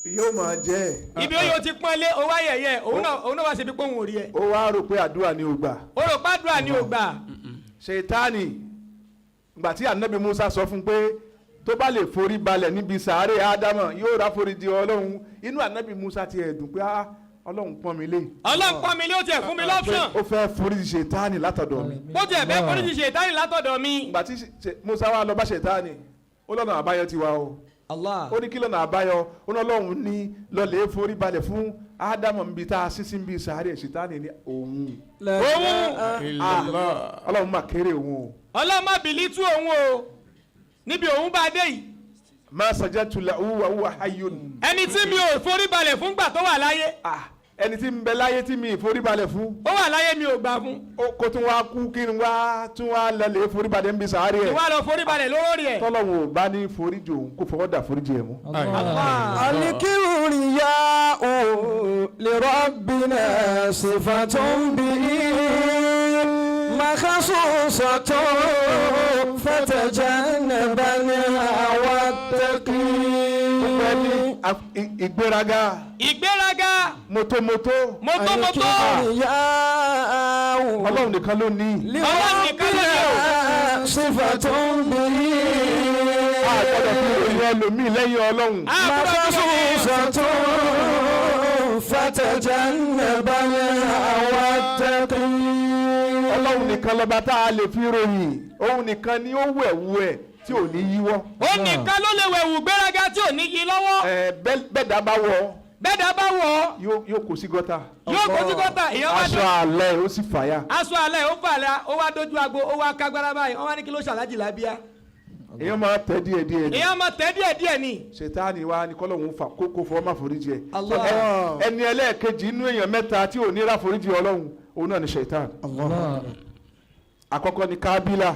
yóò máa jẹ́.
ibi ó yóò ti pọ́nlé owó ayẹyẹ òun náà wá ṣe bí pọ́n orí ẹ.
ó wá rò pé àdúrà ni ó gbà.
ó rò pé àdúrà ni ó gbà.
ṣètáàní gbà tí ànábì Musa sọ fún pé tó bá lè forí balẹ̀ níbi sàárè ádámà yóò rà forí di Ọlọ́run inú ànábì Musa ti ẹ̀dùn pé Ọlọ́run pọ́n mi lé.
Ọlọ́run pọ́n mi lé ó tiẹ̀ fún mi lọ́pṣọ̀n.
ó fẹ́ forí di ṣètáàní látọ̀dọ̀ mi.
bó tiẹ̀ fẹ́ forí di ṣètáàní látọ̀dọ̀ mi.
gbà tí Musa wá lọ bá ṣètáàní ó lọ́nà àbáyọ ti wá o ó ní kí lọ́nà àbáyọ ó ní Ọlọ́run ní lọ́lẹ̀ forí balẹ̀ fún Ádámù níbi tá a sísí ń bí sàárè Ṣítánì ní òun Ọlọ́run má kéré òun o
Ọlọ́run má bìlí tú òun o níbi òun bá dé yìí.
má sajadtu lahu wa huwa hayyun.
ẹni tí mi ò forí balẹ̀ fún gbà tó wà láyé.
ẹni tí ń bẹ láyé tí mi forí balẹ̀ fún.
ó wà láyé mi ò gbà fún.
kó tún wá kú kí n wá tún wá lọlé forí balẹ̀ ń bí sàárè ẹ̀.
ìwà lọ forí balẹ̀ lórí ẹ̀.
tọ́lọ́hún ò bá ní forí jò ń kó fọwọ́ dà forí jì ẹ̀ mú.
al-kibriya'u li rabbina sifatun bihi makhsusatun fatajannabanha wattaqi.
ìgbéraga. motomoto. Ọlọ́run nìkan ló ní.
Ọlọ́run nìkan ló ní o.
sifatun bihi.
àgbọ̀dọ̀ fi ìròyìn ẹlòmíì lẹ́yìn Ọlọ́run.
makhsusatun fatajannabanha wattaqi.
Ọlọ́run nìkan lọ́ba tá a lè fi ròyìn òun nìkan ni ó wẹ̀wù ẹ̀ tí ò ní yíwọ́.
ó nìkan ló lè wẹ̀wù gbéraga tí ò ní yí lọ́wọ́.
bẹ́ẹ̀dá bá wọ̀ yóò kó sí gọ́tà. aṣọ alẹ́ ó sì fàyà.
aṣọ alẹ́ ó fàyà ó wá dojú agbo ó wá kágbára báyìí wọ́n wá ní kí ló ṣàlájì lábíyá.
èèyàn máa tẹ̀ díẹ̀
ni.
Ṣètánì wa ni kọ́lọ́hún fà kókó fọwọ́ máa foríjì ẹ̀. ẹni ẹlẹ́ẹ̀kejì inú èèyàn mẹ́ta tí ò ní ra foríjì Ọlọ́run òun náà ni Ṣètánì. àkọ́kọ́ ni Kábílà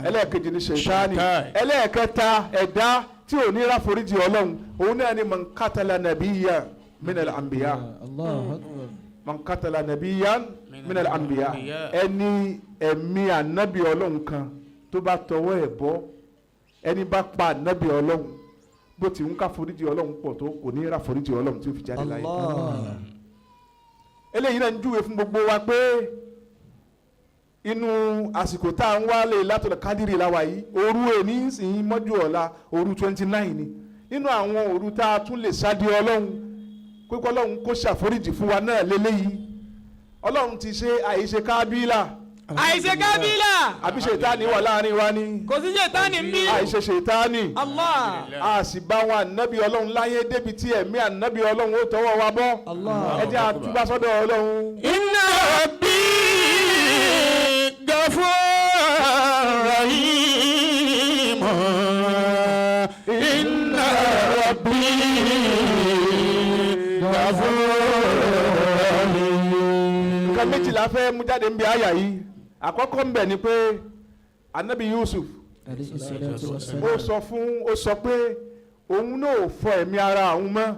ẹlẹ́ẹ̀kejì ni Ṣètánì ẹlẹ́ẹ̀kẹta ẹ̀dá tí ò ní ra foríjì Ọlọ́run òun náà ni man qatala nabiyyan min al-anbiya. man qatala nabiyyan min al-anbiya. ẹni ẹ̀mí ànábì Ọlọ́run kan tó bá tọwọ́ ẹ̀ bọ́ ẹni bá pa ànábì Ọlọ́run bó ti ń ká foríjì Ọlọ́run pọ̀ tó kò ní ra foríjì Ọlọ́run tí ó fi jáde láyé. eléyìí náà ń júwe fún gbogbo wa pé inú àsìkò tá à ń wálé látọ̀dọ̀ kádìrì láwa yìí òru èní sìn mọ́jú ọ̀la òru 29 ni nínú àwọn òru tá a tún lè sáde Ọlọ́run pípọ́ Ọlọ́run kó ṣàforíjì fún wa náà lélẹ́yìí Ọlọ́run ti ṣe àìṣe Kábílà. àbí Ṣètánì wà láàrin wa ni.
kò sí Ṣètánì ń bí.
àìṣe Ṣètánì. a sì bá wọn ànábì Ọlọ́run láyé débi tí ẹ̀mí ànábì Ọlọ́run ó tọwọ́ wa bọ́. ẹ jẹ́ àtúbà sọ́dọ̀ Ọlọ́run.
Inna Rabbi Gafar Rahim. Inna Rabbi Gafar Rahim.
nǹkan méjìlá fẹ́ mú jáde ń bí àyà yìí àkọ́kọ́ ń bẹ̀ ni pé anabi Yusuf ó sọ pé òun náà ò fọ ẹ̀mí ara òun mọ́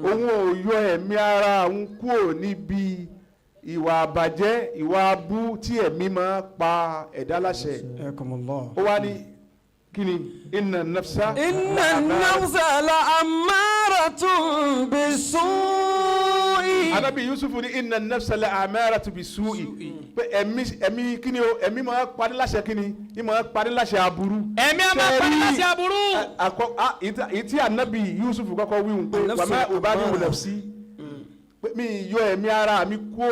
òun ò yọ ẹ̀mí ara òun kúrò níbi ìwà àbàjẹ́ ìwà abú tí ẹ̀mí máa pa ẹ̀dá láṣẹ. ó wá ní kí ni inna nafsa
la ammaratun bisu'i.
anabi Yusuf ní inna nafsa la amaratu bisu'i pé ẹ̀mí kí ni o ẹ̀mí máa parí láṣẹ kí ni ní máa parí láṣẹ aburú.
ẹ̀mí a máa parí láṣẹ aburú.
ìtí anabi Yusuf kọ́kọ́ wíwùn pé wàmẹ́ ubadi'u nafsi pé mi yọ ẹ̀mí ara mi kúò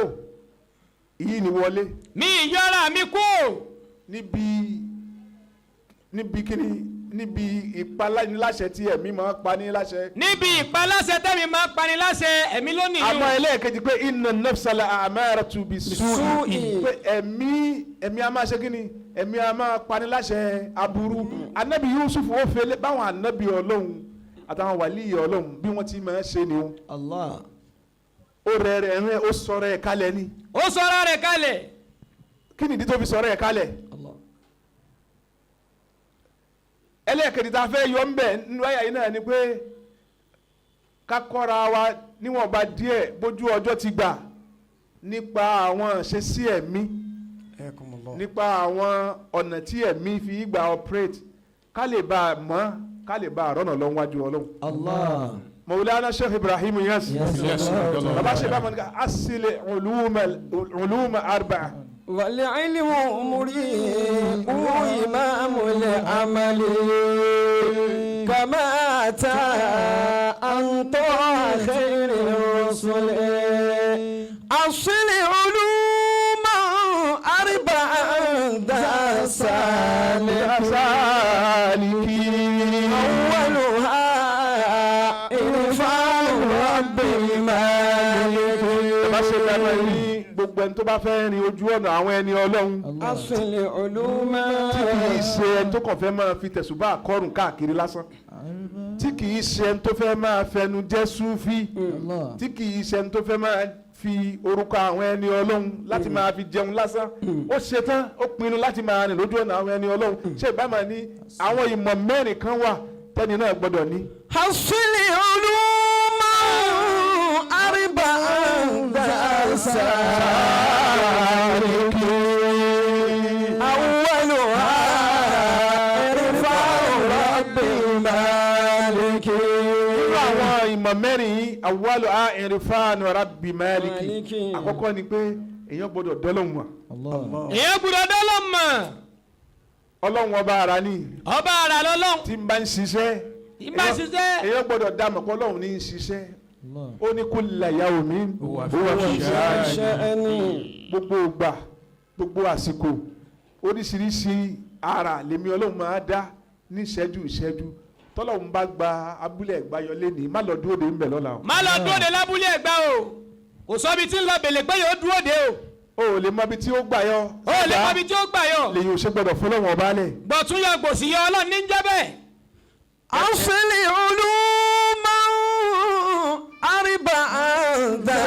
èyí ni wọlé.
mi yọ ara mi kúò.
níbi kíni níbi ìpaláṣẹ tí ẹ̀mí máa pani láṣẹ.
níbi ìpaláṣẹ tẹ́mi máa pani láṣẹ ẹ̀mí lónìí.
àmọ́ ẹlẹ́ẹ̀kejì pé inna nafsa la amaratu bisu'i pé ẹ̀mí a máa ṣe kíni ẹ̀mí a máa pani láṣẹ aburú. anabi Yusuf ó fẹlẹ báwọn anabi Ọlọ́run àtàwọn wàlíì Ọlọ́run bí wọ́n ti máa ṣe ni o. ó rẹ̀ ó sọ̀rọ̀ ẹ̀ kalẹ̀ ni.
ó sọ̀rọ̀ rẹ̀ kalẹ̀.
kí ni ìdí tó fi sọ̀rọ̀ ẹ̀ kalẹ̀. ẹlẹ́ẹ̀kejì tá a fẹ́ yọ ń bẹ̀ nínú àyà yìí náà ni pé ká kọ́ra wa níwọ̀nba díẹ̀ bójú ọjọ́ ti gbà nípa àwọn ìṣesí ẹ̀mí nípa àwọn ọ̀nà tí ẹ̀mí fi gbà operate ká lè bá a mọ̀ ká lè bá a rọ́nà lọ́wọ́ wájú Ọlọ́run. Mawlana Sheikh Ibrahim Yas baba ṣe bá mọ̀ ní ká asile uluma arba'a.
والعلم مريء إمام العمل كما أتى عن طه خير الرسل أصل علوم أربعا ذا سالكين
ṣe bẹ́ẹ̀ ní gbogbo ẹni tó bá fẹ́ rin ojú ọ̀nà àwọn ẹni ọlọ́run.
أصل علوم
tí kì í ṣe ẹni tó kàn fẹ́ máa fi tẹ̀sùbá àkọ́rùn káàkiri lásán. tí kì í ṣe ẹni tó fẹ́ máa fẹnu jẹ́ súfì. tí kì í ṣe ẹni tó fẹ́ máa fi orúkọ àwọn ẹni ọlọ́run láti máa fi jẹun lásán. ó ṣetán ó pinnu láti máa rìn lójú ọ̀nà àwọn ẹni ọlọ́run. ṣé ìbámu ní àwọn ìmọ̀ mẹ́rin kan wà tẹ́ni náà gbọ́dọ̀ ní.
أصل علوم أربعا ذا سالك أولها إرفاع رب مالك.
àwọn ìmọ̀ mẹ́rin yìí awwalu irfanu rabbi maliki. àkọ́kọ́ ni pé èèyàn gbọ́dọ̀ dọ́lọ́hùn mọ̀.
èèyàn gbọ́dọ̀ dọ́lọ́hùn mọ̀.
ọlọ́run ọba ara ni.
ọba ara lọ́lọ́hùn.
tí ń bá ń ṣiṣẹ́. èèyàn gbọ́dọ̀ dá mọ̀ pé ọlọ́run ní í ṣiṣẹ́. ó ní kulla yawmin huwa fi sha'ni. gbogbo ìgbà gbogbo àsìkò oríṣiríṣi ara lèmi ọlọ́run máa dá ní ìṣẹ́jú ìṣẹ́jú. tọ́lọ́run bá gba abúlé ẹ̀gbá yọ lẹ́nìí má lọ dúró de ń bẹ̀ lọ́la o.
má lọ dúró de lábúlé ẹ̀gbá o kò sọ ibi tí ń lọ bèlè pé yóò dúró de o.
o ò lè mọ ibi tí ó gbà yọ.
o ò lè mọ ibi tí ó gbà yọ.
lèyìn ò ṣe gbọdọ̀ fọlọ́wọ́n ọba lẹ̀.
gbọ̀tún yọ gbòsì yọ ọlọ́run ní jẹ́ bẹ́ẹ̀.
أصل علوم أربعا ذا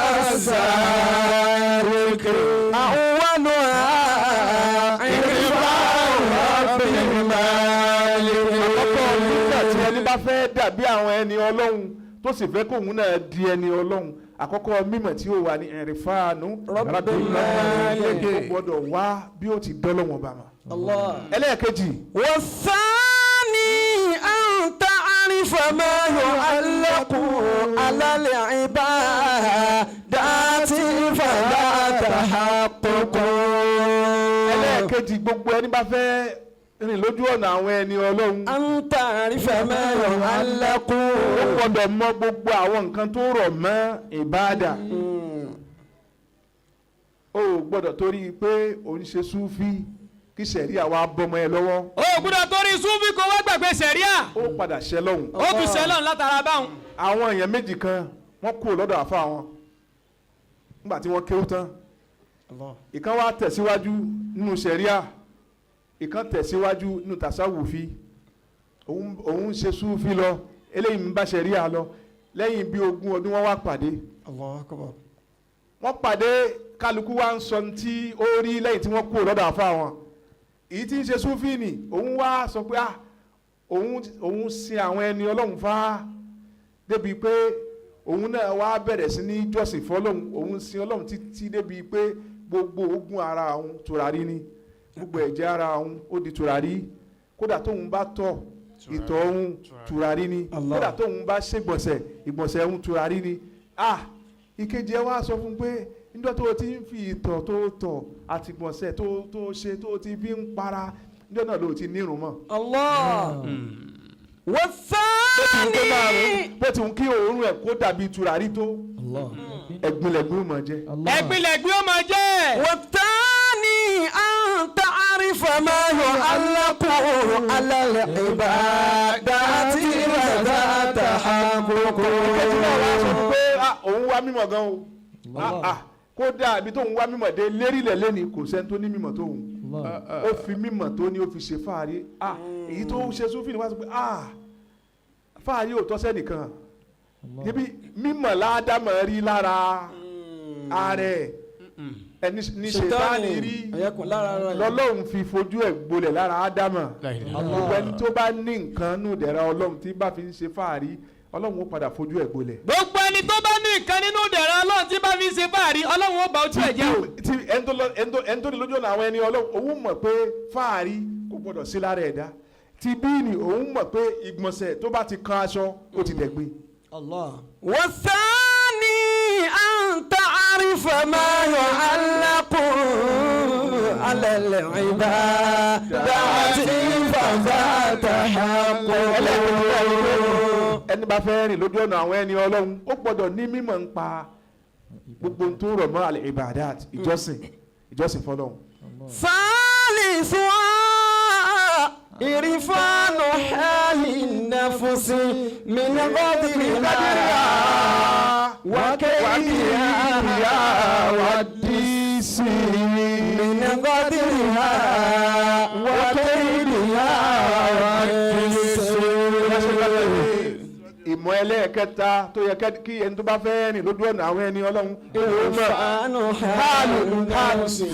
سالك أولها إرفاع رب مالك.
àkọ́kọ́ nígbà tí ẹni bá fẹ́ dàbí àwọn ẹni ọlọ́run tó sì fẹ́ kóun náà di ẹni ọlọ́run àkọ́kọ́ mímọ̀ tí ó wà ní ìrìfáànù Rabbil Malik. ó gbọ́dọ̀ wá bí ó ti dọ́lọ́wọ́n bá ma. ẹlẹ́ẹ̀kejì.
والثاني أن تعرف ما يعلق على العبادات فلا تحقق.
ẹlẹ́ẹ̀kejì gbogbo ẹni bá fẹ́ rìn lójú ọ̀nà àwọn ẹni ọlọ́run.
أن تعرف ما يعلق.
ó gbọ́dọ̀ mọ gbogbo àwọn nǹkan tó rọ̀ mọ́ ìbáàdà. ó gbọ́dọ̀ torí pé òun ṣe súfì kí sẹ̀ríà wa bọ́mọ ẹ lọ́wọ́.
o gbọ́dọ̀ torí súnfì kó wá gbàgbé sẹ̀ríà.
ó padà ṣẹ lọ́hùn.
ó tún ṣẹ lọ́hùn látara báwọn.
àwọn èèyàn méjì kan wọ́n kú lọ́dọ̀ àfa wọn nígbà tí wọ́n kéwú tán. ìkan wá tẹ̀síwájú nínú sẹ̀ríà ìkan tẹ̀síwájú nínú tàṣàwùfí. òun ṣe súfì lọ eléyìí ń bá sẹ̀ríà lọ lẹ́yìn bí 20 ọdún wọ́n wá pàdé. wọ́n pàdé kálukú wa ń sọ tí ó rí lẹ́yìn tí wọ́n kú lọ́dọ̀ àfa wọn. èyí tí ń ṣe súfì ni òun wá sọ pé òun sin àwọn ẹni ọlọ́run fá débi pé òun náà wá bẹ̀rẹ̀ sí ní jọ́sìn fọlọ́run òun sin ọlọ́run títí débi pé gbogbo ogun ara òun tùràrí ni gbogbo ẹ̀jẹ̀ ara òun ó di tùràrí kódà tóun bá tọ̀ ìtọ̀ òun tùràrí ni kódà tóun bá ṣègbọ̀nsẹ̀ ìgbọ̀nsẹ̀ òun tùràrí ni. ìkejì ẹ wá sọ fún pé níjọ́ tó o ti ń fi ìtọ̀ tó tọ̀ àti ìgbọ̀nsẹ̀ tó ṣe tó o ti fi ń para níjọ́ náà ló ti nírun mọ́.
والثاني
bó ti ń kí òórùn ẹ̀ kó dàbí tùràrí tó ẹ̀gbìnlẹ̀gbìn ó máa jẹ́.
ẹ̀gbìnlẹ̀gbìn ó máa jẹ́.
والثاني أن تعرف ما يعلق على العبادات فلا تحقق.
òun wá mímọ̀ gan o kódà ibi tó ń wá mímọ̀ dé lérílẹ̀ lẹ́ni kò sẹ́ni tó ní mímọ̀ tó òun ó fi mímọ̀ tó ní ó fi ṣe fáàrí èyí tó ṣe súnfì ni wọ́n sọ pé fáàrí ò tọ́ sẹ́nìkan níbi mímọ̀ ládàmọ̀ rí lára ààrẹ ẹni ní ṣètánì rí lọ́lọ́run fi fojú ẹ̀ gbolẹ̀ lára ádámọ̀ gbogbo ẹni tó bá ní nǹkan nù dẹ̀ra ọlọ́run tí bá fi ń ṣe fáàrí ọlọ́run ó padà fojú ẹ̀ gbolẹ̀.
gbogbo ẹni tó bá ní nǹkan nínú ìdẹ̀ra ọlọ́run tí bá fi ṣe fáàrí ọlọ́run ó bá ojú ẹ̀ jẹ́ o.
tí ẹni tó ní lójú ọ̀nà àwọn ẹni ọlọ́run òun mọ̀ pé fáàrí kò gbọdọ̀ sí lára ẹ̀dá ti bí ni òun mọ̀ pé ìgbọ̀nsẹ̀ tó bá ti kan aṣọ ó ti dẹ̀gbin.
والثاني أن تعرف ما يعلق على العبادات فلا تحقق.
ẹni bá fẹ́ rìn lójú ọ̀nà àwọn ẹni ọlọ́run ó gbọ́dọ̀ ní mímọ̀ ń pa gbogbo tó rọ̀ mọ́ àlẹ́ ibadat ìjọsìn fọlọ́run.
ثالثها إرفان حال النفس من قدرها وكيدها والديس من قدرها وكيدها والديس.
ìmọ̀ ẹlẹ́ẹ̀kẹta tó yẹ kí ẹni tó bá fẹ́ rìn lójú ọ̀nà àwọn ẹni ọlọ́run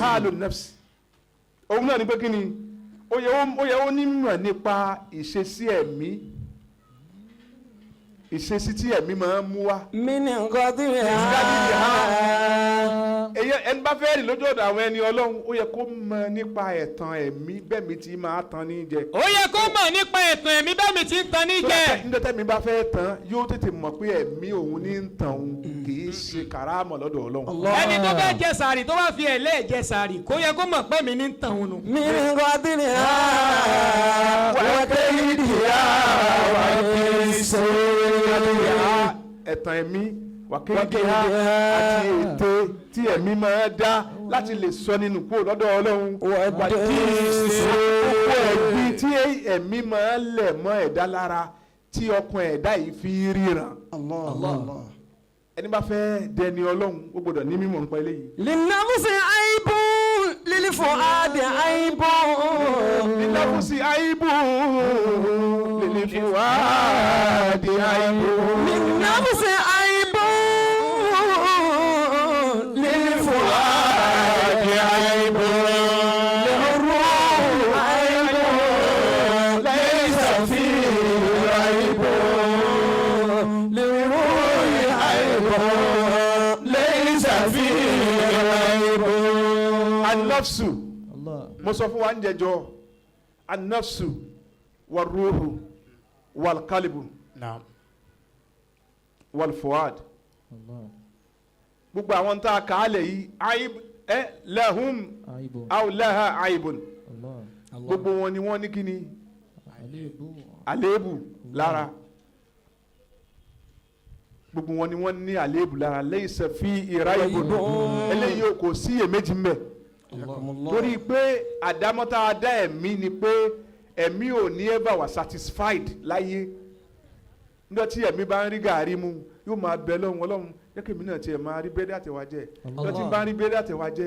hálù nafsi. òun náà ni pé kí ni ó yẹ ó nímọ̀ nípa ìṣesí ẹ̀mí, ìṣesí tí ẹ̀mí máa ń mú wá.
mini qadriha.
ẹni bá fẹ́ rìn lójú ọ̀dọ̀ àwọn ẹni ọlọ́run ó yẹ kó mọ̀ nípa ẹ̀tàn ẹ̀mí bẹ́ẹ̀ mi ti máa tan ní jẹ.
ó yẹ kó mọ̀ nípa ẹ̀tàn ẹ̀mí bẹ́ẹ̀ mi ti ń tan ní jẹ.
nígbà tẹ́mi bá fẹ́ tán yóò tètè mọ̀ pé ẹ̀mí òun ní ń tàn òun kì í ṣe kàrámọ̀ lọ́dọ̀ ọlọ́run.
ẹni tó fẹ́ jẹ sàárì tó bá fi ẹ̀lẹ́ jẹ sàárì kó yẹ kó mọ̀ pé mi ní ń tàn òun nù.
mini qadriha wa kaydiha wa kaydiha.
ẹ̀tàn ẹ̀mí wàkéjìá àti ète tí ẹ̀mí máa dá láti lè sọ nínú kúrò lọ́dọ̀ ọlọ́run wàdí ìsopọ̀ ẹ̀gbin tí ẹ̀mí máa lẹ̀ mọ́ ẹ̀dá lára tí ọkàn ẹ̀dá yìí fi ríran. ẹni bá fẹ́ dẹni ọlọ́run ó gbọ́dọ̀ ní mímọ̀ nípa eléyìí.
linnafsi aibun lilfuadi aibun.
linnafsi aibun lilfuadi aibun.
linnafsi aibun lilfuadi aibun. lirruhi aibun laysa fihi aibun. lirruhi aibun laysa fihi aibun.
An-nafsu mo sọ fún wa ń jẹjọ an-nafsu wal-ruhu wal-qalbu wal-fuad gbogbo àwọn tá a kà á lẹ̀ yìí aib lahum aw laha aibun gbogbo wọn ni wọ́n ní kíni àléébù lára gbogbo wọn ni wọ́n ní àléébù lára laysa fi raibun eléyìí kò sí iyèméjì mbẹ torí pé àdámọ́tá adá ẹ̀mí ni pé ẹ̀mí ò ní ever wà satisfied láyé nígbà tí ẹ̀mí bá ń rí gàrí mu yóò máa bẹ lọ́hùn ọlọ́run jẹ́ kí èmi náà tiẹ̀ máa rí bẹ́ẹ̀dì àtẹ̀wá jẹ nígbà tí n bá ń rí bẹ́ẹ̀dì àtẹ̀wá jẹ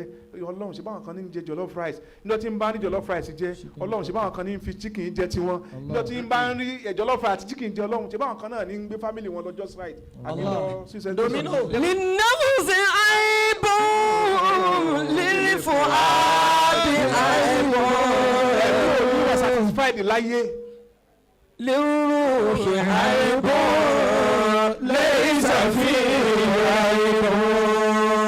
ọlọ́run ṣe báwọn kan ní ń jẹ jollof rice nígbà tí n bá ń rí jollof rice jẹ ọlọ́run ṣe báwọn kan ní ń fi chicken jẹ tiwọn nígbà tí n bá ń rí jollof rice àti chicken jẹ ọlọ́run ṣe báwọn kan náà ní ń gbé family wọn lọ just right àbí lọ ṣiṣẹ́ domino.
linnafsi aibun lilfuadi aibun.
ẹ̀mí ò ní wà satisfied láyé.
lirruhi aibun laysa fihi aibun.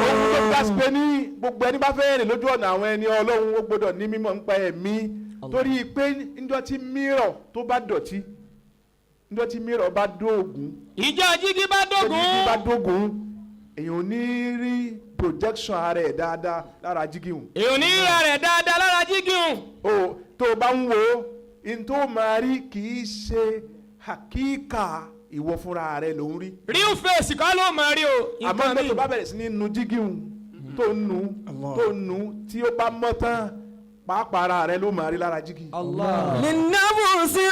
ohun tó gbàsípé ní gbogbo ẹni bá fẹ́ rìn lójú ọ̀nà àwọn ẹni ọlọ́run ó gbọ́dọ̀ ní mímọ̀ nípa ẹ̀mí torí pé níjọ́ tí mírọ̀ tó bá dọ̀tí níjọ́ tí mírọ̀ bá dóògùn.
ìjọ jígí bá dógùn.
jígí bá dógùn èèyàn ò ní rí projection ara ẹ̀ dáadáa lára jígí hùn.
èèyàn ò ní rí ara ẹ̀ dáadáa lára jígí hùn.
o tó o bá ń wo n tó máa rí kì í ṣe hakíkà ìwọ fúnra rẹ ló ń rí.
real face kọ́ ló máa rí o.
àmọ́ ní tó bá bẹ̀rẹ̀ sí ní nu jígí hùn tó nu tí ó bá mọ́ tán pàápàá ara rẹ ló máa rí lára jígí.
linnafsi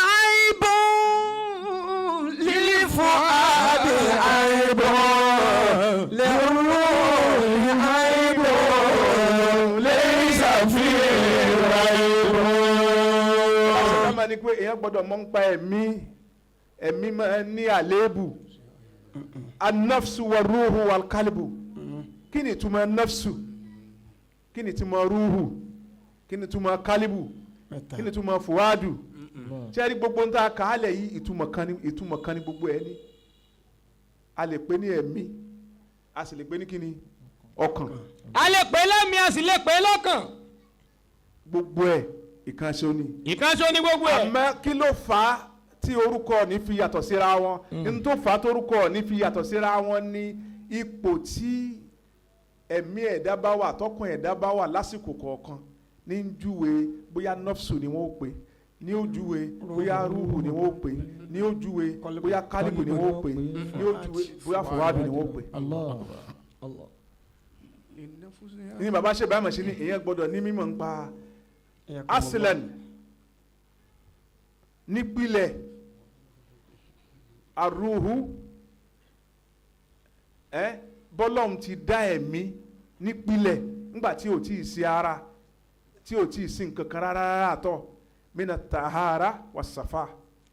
aibun lilfuadi aibun lirruhi aibun laysa fihi aibun.
ọ̀sẹ̀ máa ní pé èèyàn gbọ́dọ̀ mọ̀ nípa ẹ̀mí máa ní àléébù an-nafsu war-ruhu wal-qalbu kí ni ìtumọ̀ nafsu kí ni ìtumọ̀ ruhu kí ni ìtumọ̀ kálíbù kí ni ìtumọ̀ fuwádù ṣé ẹ rí gbogbo ń ta kàálẹ̀ yìí ìtumọ̀ kan ní gbogbo ẹ̀ ní a lè pè ní ẹ̀mí a sì lè pè ní kíni ọkàn.
a lè pè lẹ́mìí a sì lè pè lọ́kàn.
gbogbo ẹ̀ ìkànṣe ni.
ìkànṣe ni gbogbo ẹ̀.
àmọ́ kí ló fà á tí orúkọ ní fi yàtọ̀ síra wọn ní tó fà á tó orúkọ ní fi yàtọ̀ síra wọn ní ipò tí ẹ̀mí ẹ̀dá bá wà tọkàn ẹ̀dá bá wà lásìkò kọ̀ọ̀kan ní júwe bóyá nọ́fṣù ni wọ́n ó pè ní ojúwe bóyá rúhù ni wọ́n ó pè ní ojúwe bóyá kálíbù ni wọ́n ó pè ní ojúwe bóyá fọwádù ni wọ́n ó pè. ní bàbá ṣe báyìí mọ̀ sí ni èèyàn gbọ́dọ̀ ní mímọ̀ nípa asilan nípìlẹ̀ arúhù bọ́lọ́hún ti dá ẹ̀mí nípìlẹ̀ nígbà tí ò tí ì sí ara tí ò tí ì sí nǹkan kan rárá àtọ̀ mina tahara wa safa.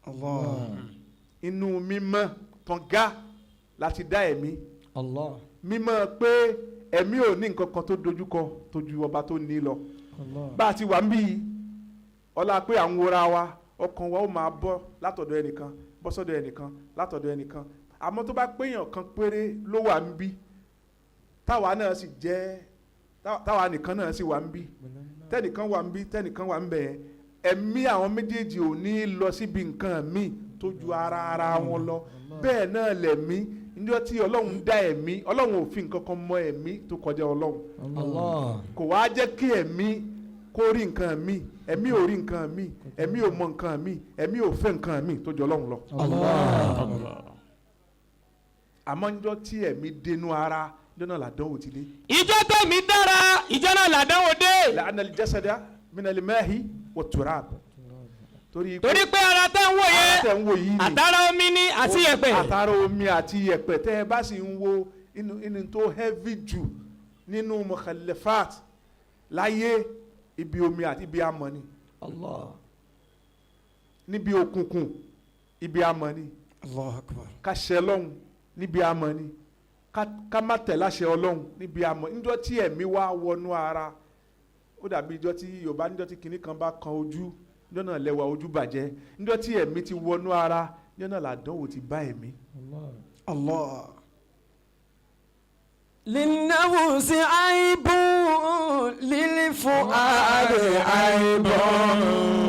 Allah.
Inú mímọ́ tán ga láti dá ẹ̀mí.
Allah.
Mímọ́ pé ẹ̀mí ò ní nǹkan kan tó dojúkọ tó ju ọba tó ní lọ.
Allah.
Bá a ti wà ń bí ọlá pé àwọn wòra wa ọkàn wa ó máa bọ́ látọ̀dọ̀ ẹnìkan bọ́ sọ́dọ̀ ẹnìkan látọ̀dọ̀ ẹnìkan àmọ́ tó bá péyàn kan péré ló wà ń bí táwa náà sì jẹ́ táwa nìkan náà sì wà ń bí tẹ́nìkan wà ń bí tẹ́nìkan wà ń bẹ̀ ẹ̀mí àwọn méjèèjì ò ní lọ síbi nǹkan míì tó ju ara wọn lọ bẹ́ẹ̀ náà lẹ̀mí níjọ́ tí ọlọ́run dá ẹ̀mí ọlọ́run ò fi nǹkan kan mọ ẹ̀mí tó kọjá ọlọ́run
Allah.
kò wá jẹ́ kí ẹ̀mí kó rí nǹkan míì ẹ̀mí ò rí nǹkan míì ẹ̀mí ò mọ nǹkan míì ẹ̀mí ò fẹ́ nǹkan míì tó jọ ọlọ́run lọ.
Allah.
àmọ́ níjọ́ tí ẹ̀mí dénú ara níjọ́ náà làdánwò ti dé.
ìjọ tẹ̀mí dára ìjọ náà làdánwò dé.
la'anna al-jasada min al-mahi wat-turab. torí
pé ara tẹ́ ń wò yẹn àtàrà omi ní àti yẹ̀pẹ̀.
àtàrà omi àti yẹ̀pẹ̀ tẹ́ ẹ bá sì ń wo inú tó heavy jù nínú mukhalafat láyé ibi omi àti ibi amọ̀ ni.
Allah.
níbi òkùnkùn ibi amọ̀ ni.
Allahu akbar.
ká ṣẹ lọ́hùn níbi amọ̀ ni ká má tẹ̀ láṣẹ ọlọ́hun níbi amọ̀ níjọ́ tí ẹ̀mí wá wọnú ara ó dàbí níjọ́ tí Yorùbá níjọ́ tí kinní kan bá kan ojú níjọ́ náà lẹ́wà ojú bàjẹ́ níjọ́ tí ẹ̀mí ti wọnú ara níjọ́ náà làdánwò ti bá ẹ̀mí.
Allah.
للنفس عيب للفؤاد عيب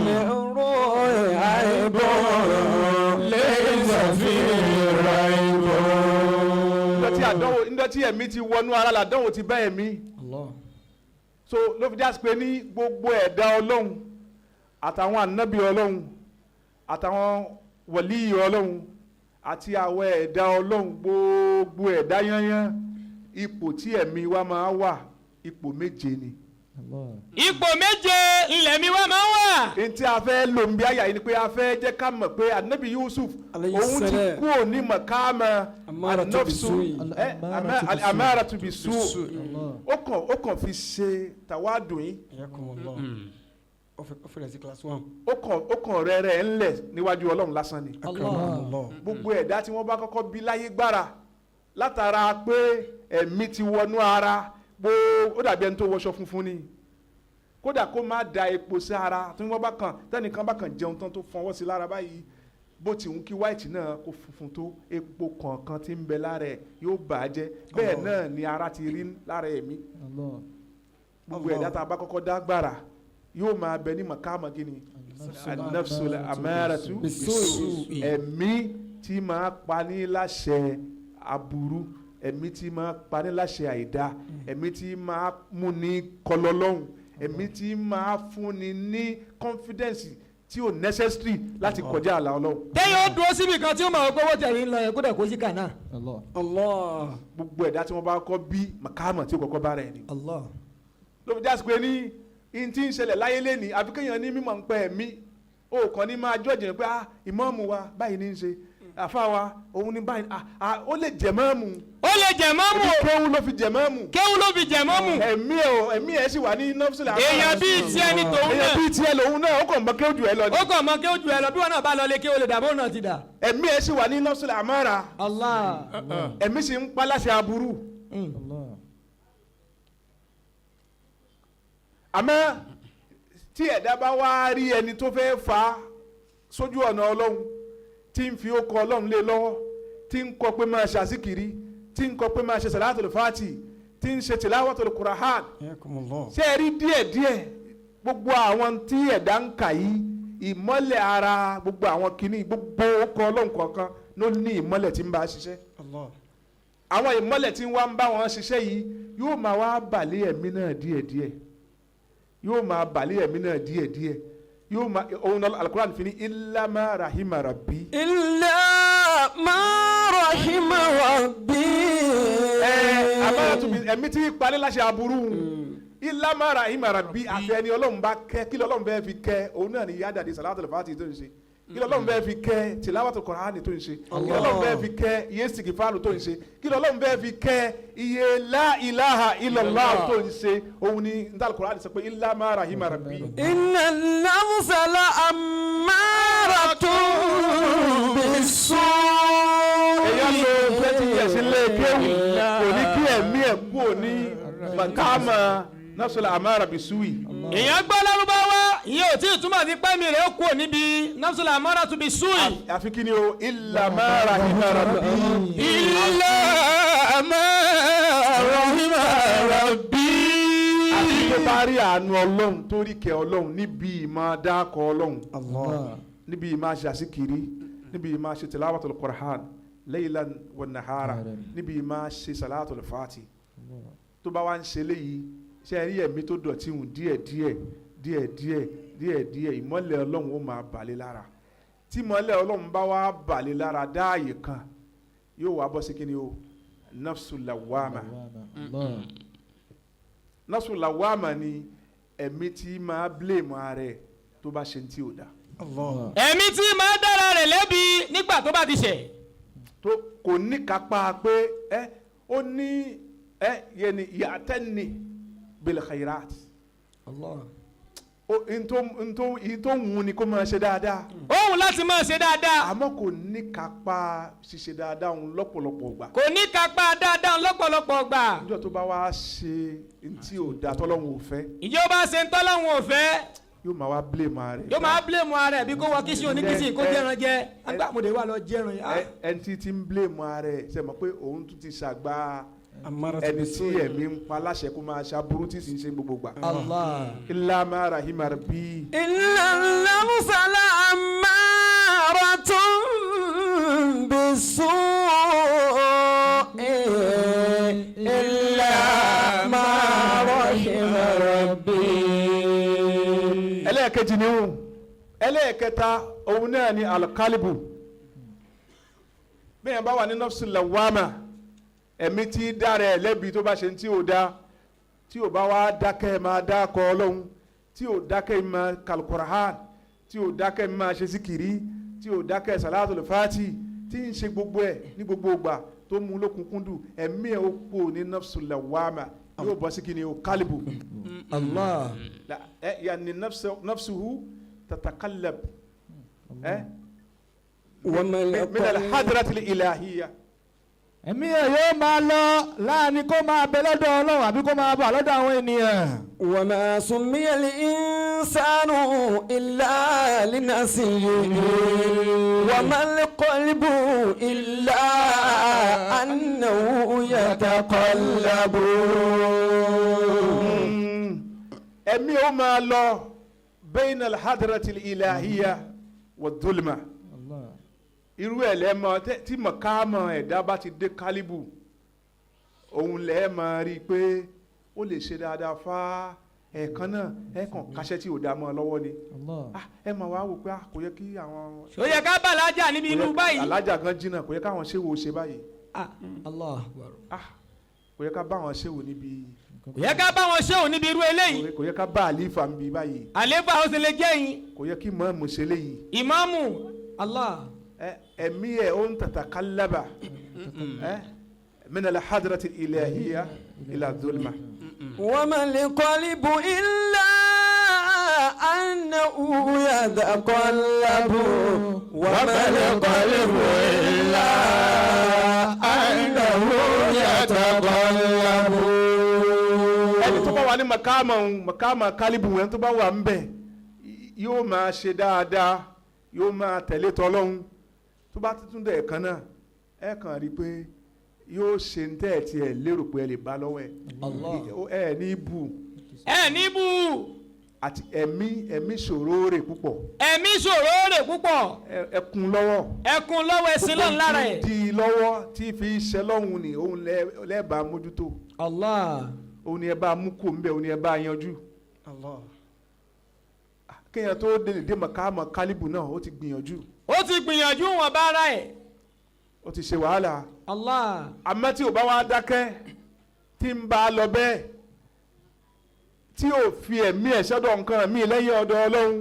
للروح عيب ليس فيه ريب.
níjọ́ tí ẹ̀mí ti wọnú ara làdánwò ti bá ẹ̀mí.
Allah.
so ló fi jásí pé ní gbogbo ẹ̀dá ọlọ́run àtàwọn ànábì ọlọ́run àtàwọn wàlíì ọlọ́run àti àwọn ẹ̀dá ọlọ́run gbogbo ẹ̀dá yányán ipò tí ẹ̀mí wa máa wà ipò méje ni.
ipò méje ilẹ̀ mi wá máa ń wà.
n tí a fẹ́ lò ń bí àyà yìí ni pé a fẹ́ jẹ́ ká mọ̀ pé anabi Yusuf òun ti kú òní mọ̀káàmà anọ́fṣù amáratu bisu ó kàn fi ṣe tàwádùn yín
ó fẹ́rẹ̀ sí class 1.
ó kàn rẹ́rẹ́ ńlẹ̀ níwájú ọlọ́run lásán ni. gbogbo ẹ̀dá tí wọ́n bá kọ́kọ́ bí láyé gbára látara pé ẹ̀mí ti wọnú ara ó dàbí ẹni tó wọṣọ funfun ni kódà kó má da epo sí ara tí wọ́n bá kàn tẹ́nìkan bá kàn jẹun tán tó fọwọ́ sí lára báyìí bó ti ń kí white náà kó funfun tó epo kọ̀ọ̀kan tí ń bẹ lára ẹ̀ yóò bà á jẹ́ bẹ́ẹ̀ náà ni ara ti rí lára ẹ̀mí gbogbo ẹ̀dá tá a bá kọ́kọ́ dá gbára yóò máa bẹ ní màkàmà gíní an-nafsul amaratu bisu ẹ̀mí tí máa pa ní láṣẹ aburú ẹ̀mí tí máa pa ní láṣẹ àìdá ẹ̀mí tí máa mú ní kọlọlọ́hùn ẹ̀mí tí máa fúnni ní confidence tí ò necessary láti kọjá àlà ọlọ́hùn.
téèyàn ó dúró síbi kan tí ó máa gbówó tẹ̀lé ń lọ yẹn kó dẹ̀ kó sí kànáà.
Allah.
gbogbo ẹ̀dá tí wọ́n bá kọ́ bí màkàmà tí ó kọ́kọ́ bá rẹ̀ ni.
Allah.
ló fi jásí pé ní in tí ń ṣẹlẹ̀ láyé lẹ́ni àfi kéèyàn ní mímọ̀ ń pẹ́ ẹ̀mí ó kàn ní máa jọ́ọ̀jì pé ìmáàmù wa báyìí ní í ṣe àfa wa òun ní báyìí ó lè jẹ mọ́ọ̀mù.
ó lè jẹ mọ́ọ̀mù.
kéwù ló fi jẹ mọ́ọ̀mù.
kéwù ló fi jẹ mọ́ọ̀mù.
ẹ̀mí ẹ̀ sì wà ní nọ́ọ̀sì làwọn.
èèyàn bíi tiẹ̀ ní tòun náà.
èèyàn bíi tiẹ̀ lòun náà ó kàn mọ kéwù jù ẹ lọ.
ó kàn mọ kéwù jù ẹ lọ bí wọn náà bá lọ lé kéwù lè dàbó náà ti dà.
ẹ̀mí ẹ̀ sì wà ní nọ́ọ̀sì làmọ́ra.
Allah.
ẹ̀mí sì ń pa láṣẹ aburú. àmọ́ tí ẹ̀dá bá wá rí ẹni tó fẹ́ fà sójú ọ̀nà ọlọ́run tí ń fi okọ̀ ọlọ́run lé lọ́wọ́ tí ń kọ́ pé máa ṣàzíkiri tí ń kọ́ pé máa ṣe sàlátùl fàtì tí ń ṣe tìláwàtul Qur'an ṣé ẹ rí díẹ̀díẹ̀ gbogbo àwọn tí ẹ̀dá ń kà yìí ìmọ́lẹ̀ ara gbogbo àwọn kìíní gbogbo okọ̀ ọlọ́run kọ̀ọ̀kan ló ní ìmọ́lẹ̀ tí ń bá ṣiṣẹ́ àwọn ìmọ́lẹ̀ tí ń wá ń bá wọn ṣiṣẹ́ yìí yóò máa wá bàlẹ́ ẹ̀mí náà díẹ̀díẹ̀ yóò máa bàlẹ́ ẹ̀mí náà díẹ̀díẹ̀ yóò máa òun náà Al-Qur'an fi ní illa ma rahima rabbi.
إلا ما رحم ربي.
Amáratu bi ẹ̀mí tí palẹ́ láṣẹ aburú illa ma rahima rabbi àfẹ́ni ọlọ́run bá kẹ́ kí lọ́lọ́run bẹ́ẹ̀ fi kẹ́ òun náà ni yádàdí salatul fati tó ń ṣe kí lọ́lọ́run bẹ́ẹ̀ fi kẹ́ tìláwàtò Kùránì tó ń ṣe kí lọ́lọ́run bẹ́ẹ̀ fi kẹ́ iye sìgìfàlù tó ń ṣe kí lọ́lọ́run bẹ́ẹ̀ fi kẹ́ iye la ilaha illallah tó ń ṣe òun ni ndàlù Kùránì sọ pé illa ma rahima rabbi.
inna an-nafsa la'ammaratun bis-su'i.
èyàn lo 20 years ilé kéwì kò ní kí ẹ̀mí ẹ̀ kú òní màkàmà nafsul amara bis-su'i.
èèyàn gbọ́ lárúbáwá ìyẹn ò tí ì túmọ̀ sí pẹ́mi rẹ̀ ó kú níbi nafsul amaratu bis-su'i.
àfi kí ni o illa ma rahima rabbi.
illa ma rahima rabbi.
àti tó bá rí àánú ọlọ́run tó rí kẹ́ ọlọ́run níbi ìmọ̀ dákọ̀ ọlọ́run níbi ìmọ̀ àṣàṣìkiri níbi ìmọ̀ àṣẹ tilawatul Qur'an laylan wa nahara níbi ìmọ̀ àṣẹ salatul fati tó bá wá ń ṣe léyìí ṣe rí ẹ̀mí tó dọ̀tí hùn díẹ̀ ìmọ́lẹ̀ ọlọ́run ó máa bàlẹ̀ lára tí ìmọ́lẹ̀ ọlọ́run bá wá bàlẹ̀ lára dáàyè kan yóò wá bọ́ sí kí ni o nafsul lawama. Nafsul lawama ni ẹ̀mí tí máa blame ara ẹ̀ tó bá ṣe tí ò dá.
ẹ̀mí tí máa dára rẹ̀ lẹ́bi nígbà tó bá ti ṣẹ̀.
tó kò ní kápá pé ó ní yẹni ya'tani bil khairat. ìtò wù ní kó máa ṣe dáadáa.
òun láti máa ṣe dáadáa.
àmọ́ kò ní kápá ṣíṣe dáadáa òun lọ́pọ̀lọpọ̀ gbà.
kò ní kápá dáadáa lọ́pọ̀lọpọ̀ gbà.
níjọ́ tó bá wá ṣe ntí ò da tọ́lọ́hun ò fẹ́.
ìjọba ṣe ń tọ́lọ́hun ò fẹ́.
yóò máa wá blame ara rẹ̀.
yóò máa blame ara rẹ̀ bí kò wọ kíṣì oníkíṣì kó jẹran jẹ agbámọdé wà lọ jẹran.
ẹni tí ń blame ara rẹ̀ ṣe mọ̀ pé òun tún ti ṣàgbá ẹni tí ẹ̀mí ń pa láṣẹ kó máa ṣàbúrú tí sì ń ṣe gbogbo gbà. illa ma rahima rabbi.
inna an-nafsa la'ammaratun bis-su'i illa ma rahima rabbi.
ẹlẹ́ẹ̀kejì ni òun ẹlẹ́ẹ̀kẹta òun náà ni alqalbu bẹ́ẹ̀ bá wà ní nafsul lawama ẹ̀mí tí dára ẹ̀ lẹ́bi tó bá ṣe tí ò dá tí ò bá wá dákẹ́ máa dákọ̀ ọlọ́run tí ò dákẹ́ máa kalkurahan tí ò dákẹ́ máa ṣe síkìrí tí ò dákẹ́ salatul fati tí ń ṣe gbogbo ẹ̀ ní gbogbo ìgbà tó mú lókùnkúndù ẹ̀mí ẹ̀ ó pò ní nafsul lawama yóò bọ́ sí kí ni o kálíbù.
Allah.
yanni nafsuhu tatakallab min alhadratil ilahiyya.
ẹ̀mí ẹ̀ yóò máa lọ láàrin kó máa bẹ lọ́dọ̀ ọlọ́run àbí kó máa bà lọ́dọ̀ àwọn ènìyàn.
wa ma summiya al-insanu illa linafsihi wa ma al-qalbu illa annahu yataqallabu.
ẹ̀mí ó máa lọ bayna alhadratil ilahiyya wa dhulma. irú ẹ̀ lẹ́mọ tí mọ̀kámọ̀ ẹ̀dá bá ti dé kálíbù òun lẹ́ẹ̀ máa rí i pé ó lè ṣe dáadáa fá ẹ̀ẹ̀kan náà ẹ̀ẹ̀kan káṣẹ́ tí ò dá mọ́ ọ lọ́wọ́ ni ẹ máa wá wò pé kò yẹ kí àwọn.
ó yẹ ká bá alájà níbi irú báyìí.
alájà gan jìnnà kò yẹ káwọn ṣéwò ṣe báyìí.
Allah.
kò yẹ ká bá wọn ṣéwò níbi.
kò yẹ ká bá wọn ṣéwò níbi irú eléyìí.
kò yẹ ká bá àlífà níbi báyìí.
àléfà ó ṣe lè jẹ́ yín.
kò yẹ kí mọ́ọ̀mù ṣe léyìí.
ìmáàmù.
Allah.
ẹ̀mí ẹ̀ ó ń tatakallaba min al-hadrati al-ilahiyya ila dhulma.
wa ma al-qalbu illa annahu yataqallabu. wa ma al-qalbu illa annahu yataqallabu.
ẹni tó bá wà ní makama kálíbù ẹni tó bá wà ń bẹ̀ yóò máa ṣe dáadáa yóò máa tẹ̀lé tọ́lọ́hún tó bá tún dẹ̀ kan náà ẹ kàn rí i pé yóò ṣe ń tẹ́ ẹ̀ tí ẹ lérò pé ẹ lè bá lọ́wọ́ ẹ ní bù.
ẹ ní bù.
àti ẹ̀mí ṣòro rè púpọ̀.
ẹ̀mí ṣòro rè púpọ̀.
ẹkùn lọ́wọ́.
ẹkùn lọ́wọ́ ẹ̀sìn lọ́n lára ẹ̀.
di lọ́wọ́ tí fi ṣe lọ́hùn ni òun lẹ́ẹ̀bà mójútó.
Allah.
òun ni ẹ bá mú kó ń bẹ òun ni ẹ bá yanjú.
Allah.
kéèyàn tó dé mọ̀kámọ̀ kálíbù náà ó ti gbìyànjú.
ó ti gbìyànjú wọn bá ara ẹ̀.
ó ti ṣe wàhálà.
Allah.
àmọ́ tí ò bá wá dákẹ́ tí ń bá a lọ bẹ́ẹ̀ tí ò fi ẹ̀mí ẹ̀ sọ́dọ̀ nǹkan mí lẹ́yìn ọ̀dọ̀ ọlọ́run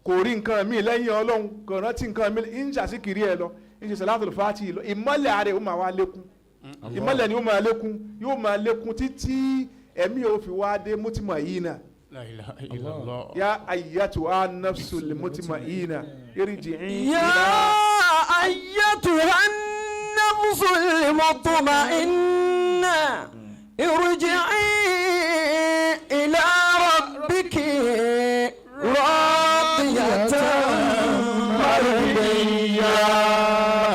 kò rí nǹkan mi lẹ́yìn ọlọ́run kò rántí nǹkan mi ń ṣàṣìkiri ẹ lọ ń ṣe salatul fati lọ ìmọ́lẹ̀ ààrẹ ó máa wá lékún ìmọ́lẹ̀ ni ó máa lékún yóò máa lékún títí ẹ̀mí ò fi wá dé mutmaina.
La ilaha illallah.
Ya ayyatuha nafsul mutmaina irji'i
يا أيتها النفس المطمئنة ارجعي إلى ربك راضية مرضية.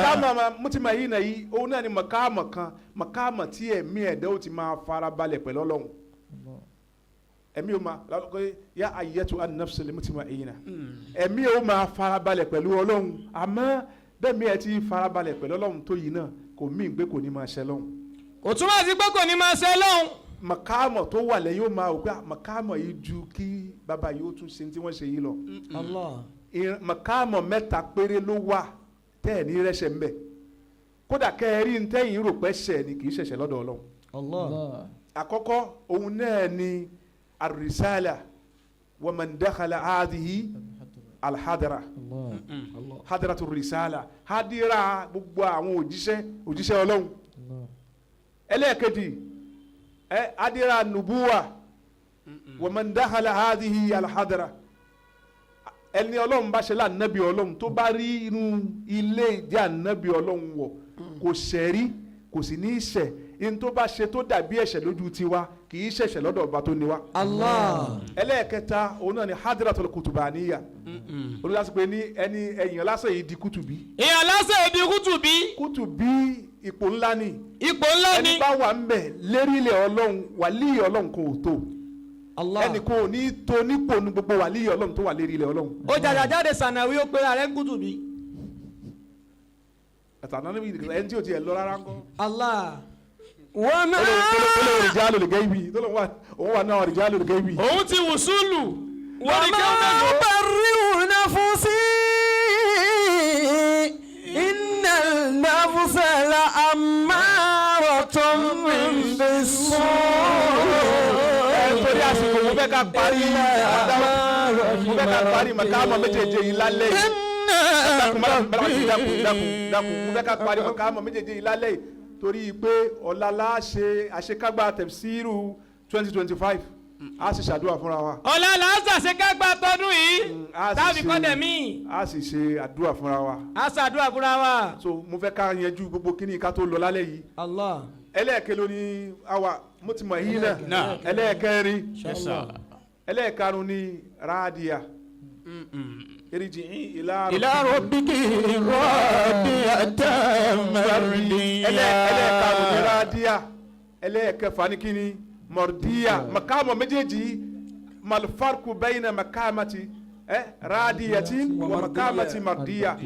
makama mutmaina yìí òun náà ni makama kan makama tí ẹ̀mí ẹ̀dá ó ti máa fara balẹ̀ pẹ̀lú Ọlọ́run ẹ̀mí ó máa lọ́kọ́ ya ayyatuha nafsul mutmaina ẹ̀mí ó máa fara balẹ̀ pẹ̀lú Ọlọ́run àmọ́ bẹ́ẹ̀ mi ẹ̀ ti fara balẹ̀ pẹ̀lú Ọlọ́run tó yìí náà kò mí gbé kò ní máa ṣe lọ́hùn.
kò túmọ̀ sí pé kò ní máa ṣe lọ́hùn.
makama tó wà lẹ́yìn ó máa wò pé makama yìí ju kí bàbá yìí ó tún ṣe tí wọ́n ṣe yìí lọ. makama mẹ́ta péré ló wà tẹ́ ẹ̀ ní rẹ́ṣẹ̀ ń bẹ̀ kódà kẹ́ẹ̀rí ń tẹ́yìn rò pẹ́ ṣẹ̀ ni kì í ṣẹ̀ṣẹ̀ lọ́dọ̀ Ọlọ́run. àkọ́kọ́ òun náà ni arisala wa man dakhala hadhihi alhadara hadaratu risala hadira gbogbo àwọn òjíṣẹ́ Ọlọ́run. ẹlẹ́ẹ̀kejì hadira nubuwa wa man dakhala hadhihi alhadara ẹni Ọlọ́run bá ṣe lánàbí Ọlọ́run tó bá rí inú ilé ìdí ànábì Ọlọ́run wọ̀ kò ṣẹ̀rí kò sì ní í ṣẹ̀ in tó bá ṣe tó dàbí ẹ̀ṣẹ̀ lójú tiwa kì í ṣẹ̀ṣẹ̀ lọ́dọ̀ ọba tó ní wa.
Allah.
ẹlẹ́ẹ̀kẹta òun náà ni hadiratul kutubaniya olùdásí pé ní ẹni ẹ̀yìn lásán yìí di kútùbí.
èèyàn lásán èdè kútùbí.
kútùbí ipò ńlá ni.
ipò ńlá ni.
ẹni bá wà ń bẹ̀ lérílẹ̀ Ọlọ́run wàlíì Ọlọ́run kò tó.
Allah.
ẹnì kò ní tó nípò ní gbogbo wàlíì Ọlọ́run tó wà lérílẹ̀ Ọlọ́run.
ó jàjàjáde sànàwí ó pera rẹ̀ kútùbí.
ẹ̀tàn náà níbi ẹni tí ò tiẹ̀ lọ rárá ńkọ́.
Allah. وما
tọ́lọ̀ rìjálù lè gẹ́bí tọ́lọ̀ òun wà náà rìjálù lè gẹ́bí.
òun ti wùsùlù.
وما أبرئ نفسي إن النفس لأمارة بالسوء.
torí àsìkò mo fẹ́ ká parí màkàmọ́ méjèèjì yìí lálẹ́ yìí. dákun mo fẹ́ ká parí màkàmọ́ méjèèjì yìí lálẹ́ yìí torí pé ọ̀la la ṣe àṣekágbá tafsiru 2025 a sì ṣàdúrà fúnra wa.
ọ̀la la ṣàṣekágbá tọdún yìí tábì kọ́dẹ̀ mí.
a sì ṣe àdúrà fúnra wa.
a ṣàdúrà fúnra wa.
so mo fẹ́ ká yanjú gbogbo kíní ká tó lọ lálẹ́ yìí.
Allah.
ẹlẹ́ẹ̀kẹ́ ló ní àwa mutmaina ẹlẹ́ẹ̀kẹrin ẹlẹ́ẹ̀karùn ní rádìá irji'i ila
rabbiki radiyatan mardiya.
ẹlẹ́ẹ̀karùn ní rádìá ẹlẹ́ẹ̀kẹfà ní kíní mardiya makama méjèèjì malfarku bayna makamati radiyati wa makamati mardiya.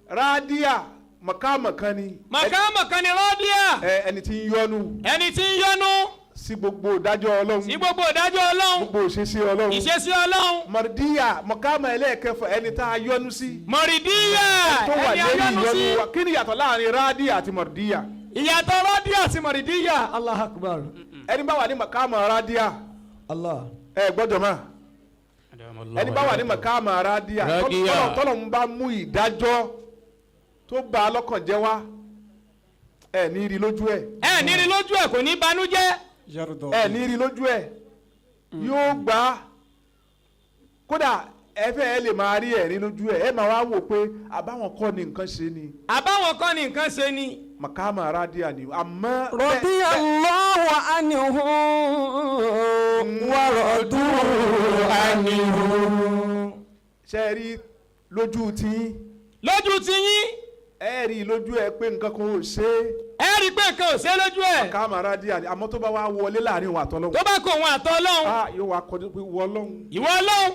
rádìá makama kan ni.
makama kan ni rádìá.
ẹni tí ń yọ́nú.
ẹni tí ń yọ́nú.
sí gbogbo ìdájọ́ Ọlọ́run.
sí gbogbo ìdájọ́ Ọlọ́run.
gbogbo ìṣesí Ọlọ́run.
ìṣesí Ọlọ́run.
mọ̀rìdíyà mọ̀kámà ẹlẹ́ẹ̀kẹfà ẹni tá a yọ́nú sí.
mọ̀rìdíyà ẹni a yọ́nú sí.
kí ni ìyàtọ̀ láàrin rádíyà àti mọ̀rìdíyà.
ìyàtọ̀ rádíà àti mọ̀rìdíyà.
Allahu Akbar.
ẹni bá wà ní mọ̀kámà rádíà.
Allah.
gbọ́dọ̀ mọ́. ẹni bá wà ní mọ̀kámà rádíà. tọ́lọ̀ ń bá mú ìdájọ́ tó bá a lọ́kàn jẹ́ wá ní rí lójú ẹ̀.
ní rí lójú ẹ̀ kò ní banújẹ́.
ní rí lójú ẹ̀ yóò gbà á kódà ẹ lè máa rí ẹ̀rín lójú ẹ̀ máa wá wò pé àbáwọn kọ́ ni nǹkan ṣe ni.
àbáwọn kọ́ ni nǹkan ṣe ni.
makama rádíà ni àmọ́.
radiyallahu anhum wa radu anhum.
ṣe rí lójú tiyín.
lójú tiyín.
ẹ rí lójú ẹ pé nǹkan kan ò ṣe
ẹ rí pé nǹkan ò ṣe lójú ẹ.
makama rádíà ni àmọ́ tó bá wá wọlé láàrin òun àtọ́lọ́hún.
tó bá kó òun àtọ́lọ́hún.
yóò wá kọjú pé wọ Ọlọ́hun.
ìwọ Ọlọ́hun.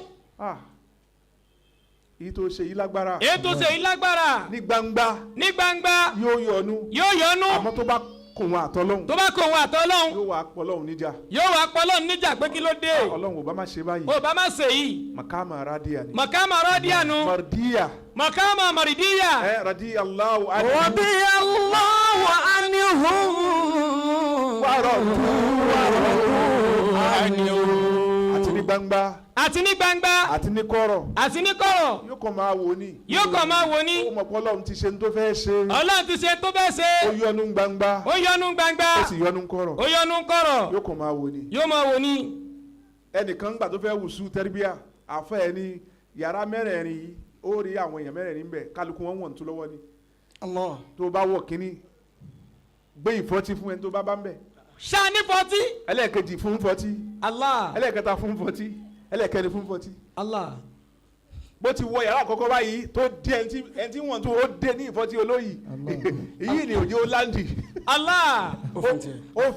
èyí tó ṣe yìí lágbára.
èyí tó ṣe yìí lágbára.
ní gbangba.
ní gbangba.
yóò yọnu.
yóò yọnu.
àmọ́ tó bá kó òun àtọ́lọ́hún.
tó bá kó òun àtọ́lọ́hún.
yóò wá pọ̀ Ọlọ́hun níjà.
yóò wá pọ̀ Ọlọ́hun níjà pé kí ló dé.
Ọlọ́hun ò bá má ṣe báyìí.
ò bá má ṣe yìí.
makama rádíà ni.
makama rádíà nu.
mọ̀rìdíyà.
makama mọ̀rìdíyà.
radiyallahu anhu.
radiyallahu anhum.
wa radu anhu. àti ní gbangba.
àti ní gbangba.
àti ní kọ̀rọ̀.
àti ní kọ̀rọ̀.
yóò kàn máa wò ní.
yóò kàn máa wò ní.
ó mọ̀ pé Ọlọ́run ti ṣe ní tó fẹ́ ṣe.
Ọlọ́run ti ṣe tó fẹ́ ṣe.
ó yọ́nú gbangba.
ó yọ́nú gbangba.
ó sì yọ́nú kọ̀rọ̀.
ó yọ́nú kọ̀rọ̀.
yóò kàn máa wò ní.
yóò máa wò ní.
ẹnìkan gbà tó fẹ́ wùsù tẹ́rìbíà àfẹ́ ẹni yàrá mẹ́rẹ̀ẹ̀rin yìí ó rí àwọn èèyàn mẹ́rẹ̀ẹ̀rin bẹ̀ kálukú wọn wọ̀n tó lọ́wọ́ ni.
Allah.
tó bá wọ̀ kínní gbé ìfọ́tí fún ẹni tó bá bá ń bẹ̀.
ṣáà ní 40.
ẹlẹ́ẹ̀kejì fún 40.
Allah.
ẹlẹ́ẹ̀kẹta fún 40. ẹlẹ́ẹ̀kẹrin fún 40.
Allah.
bó ti wọ yàrá àkọ́kọ́ báyìí tó dé ẹni tí wọ́n tó ó dé ní ìfọ́tí olóyìí èyí ni òjò láǹdì.
Allah.
ó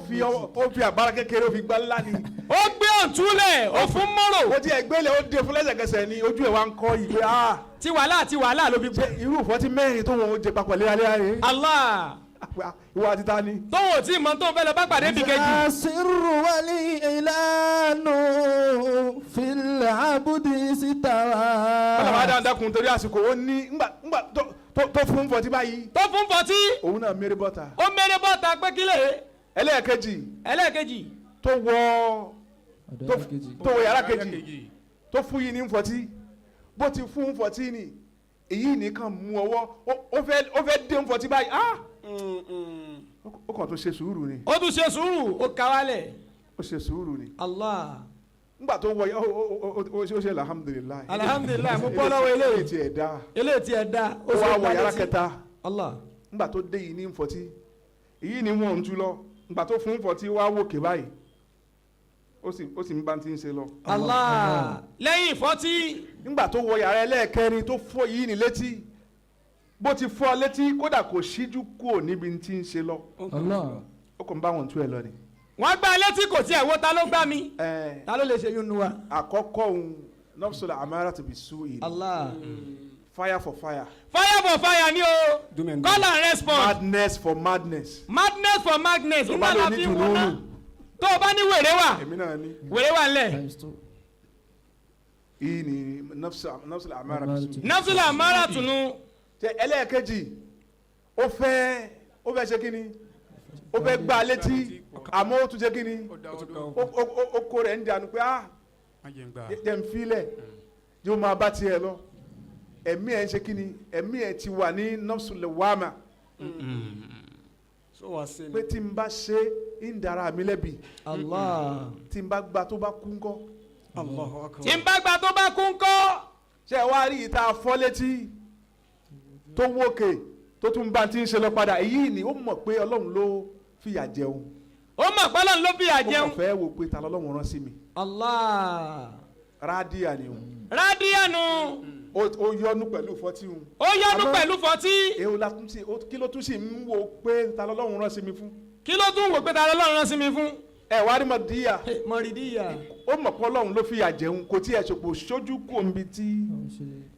fi àbára kékeré ó fi gbá ńlá ni.
ó gbé ọ̀túnlẹ̀ ó fún mọ́rò.
ó ti ẹgbẹ́lẹ̀ ó dé fún lẹ́sẹ̀kẹsẹ̀ ni ojú ẹ̀ wá ń kọ́ ìgbé
ti wàhálà ló fi gbé.
irú ìfọ́tí mẹ́rin tó wọn ó jẹ papọ̀ léraléra.
Allah.
ìwà àti ta ni.
tóun ò tí ì mọ tóun fẹ́ lọ bá pàdé bí kejì.
Asirru wal ilanu fil abdi sitawa.
wọ́n bá dáadáa kun torí àsìkò ó ní ngbà tó fún 40 báyìí.
tó fún 40.
òun náà mẹ́rẹ́ bọ́ta.
ó mẹ́rẹ́ bọ́ta pé kílẹ̀.
ẹlẹ́ẹ̀kejì tó wọ yàrá kejì tó fún yìí ní 40 bó ti fún 40 ni èyí nìkan mú ọwọ́ ó fẹ́ dé 40 báyìí ó kàn tó ṣe sùúrù ni.
ó tún ṣe sùúrù ó kawálẹ̀.
ó ṣe sùúrù ni.
Allah.
ngbà tó wọ ó ṣe alhamdulilayi.
alhamdulilayi mo bọ́ lọ́wọ́ eléyìí
tí ẹ̀ dá.
eléyìí tí ẹ̀ dá.
ó wá wọ yàrá kẹta.
Allah.
ngbà tó dé yìí ní 40 èyí ni wọ́n ń tú lọ ngbà tó fún 40 wá wòkè báyìí ó sì ń bá ti ń ṣe lọ.
Allah. lẹ́yìn 40.
ngbà tó wọ yàrá ẹlẹ́ẹ̀kẹrin tó fọ́ yìí ní létí bó ti fọ́ létí kódà kò síjú kúrò níbi tí ń ṣe lọ. ó kàn bá wọn tú ẹ lọ ni.
wọ́n gbá létí kò tiẹ̀ wo ta ló gbá mi. ta ló lè ṣe yún nu wa.
àkọ́kọ́ òun nafsul amaratu bisu'i.
Allah.
fire for fire.
fire for fire ni o. call and response.
madness for madness.
madness for madness.
tó bá lè ní jùlọ.
tó o bá ní wèrè wà.
èmi náà ní.
wèrè wà ńlẹ̀.
ìyí ni nafsul amaratu bisu'i.
nafsul amaratu nu.
ẹlẹ́ẹ̀kejì ó fẹ́ ṣe kí ni ó fẹ́ gbá létí àmọ́ ó tún ṣe kí ni ó kó rẹ̀ ń dànù pé jẹ́ ń filẹ̀ yóò máa bá tiẹ̀ lọ ẹ̀mí ẹ̀ ń ṣe kí ni ẹ̀mí ẹ̀ ti wà ní nafsul lawama pé tí n bá ṣe ń dara mi lẹ́bi tí n bá gba tó bá kú ńkọ́
tí n bá gba tó bá kú ńkọ́
ṣé ẹ wá rí ìta fọ́ létí tó wókè tó tún bá ti ń ṣe lọ padà èyí ni ó mọ̀ pé Ọlọ́run ló fìyà jẹun.
ó mọ̀ pé Ọlọ́run ló fìyà jẹun.
ó mọ̀ fẹ́ wò pé ta lọ́lọ́run rán sí mi.
Allah.
rádíà ni o.
rádíà nu.
ó yọnu pẹ̀lú 40.
ó yọnu pẹ̀lú 40.
èwo la tún sí kí ló tún sì ń wò pé ta lọ́lọ́run rán sí mi fún.
kí ló tún wò pé ta lọ́lọ́run rán sí mi fún.
ẹ wá rí mọ̀díyà.
mọ̀rídíyà.
ó mọ̀ pé Ọlọ́run ló fìyà jẹun kò tí ẹ̀ ṣòpò sójú kò ń bi tí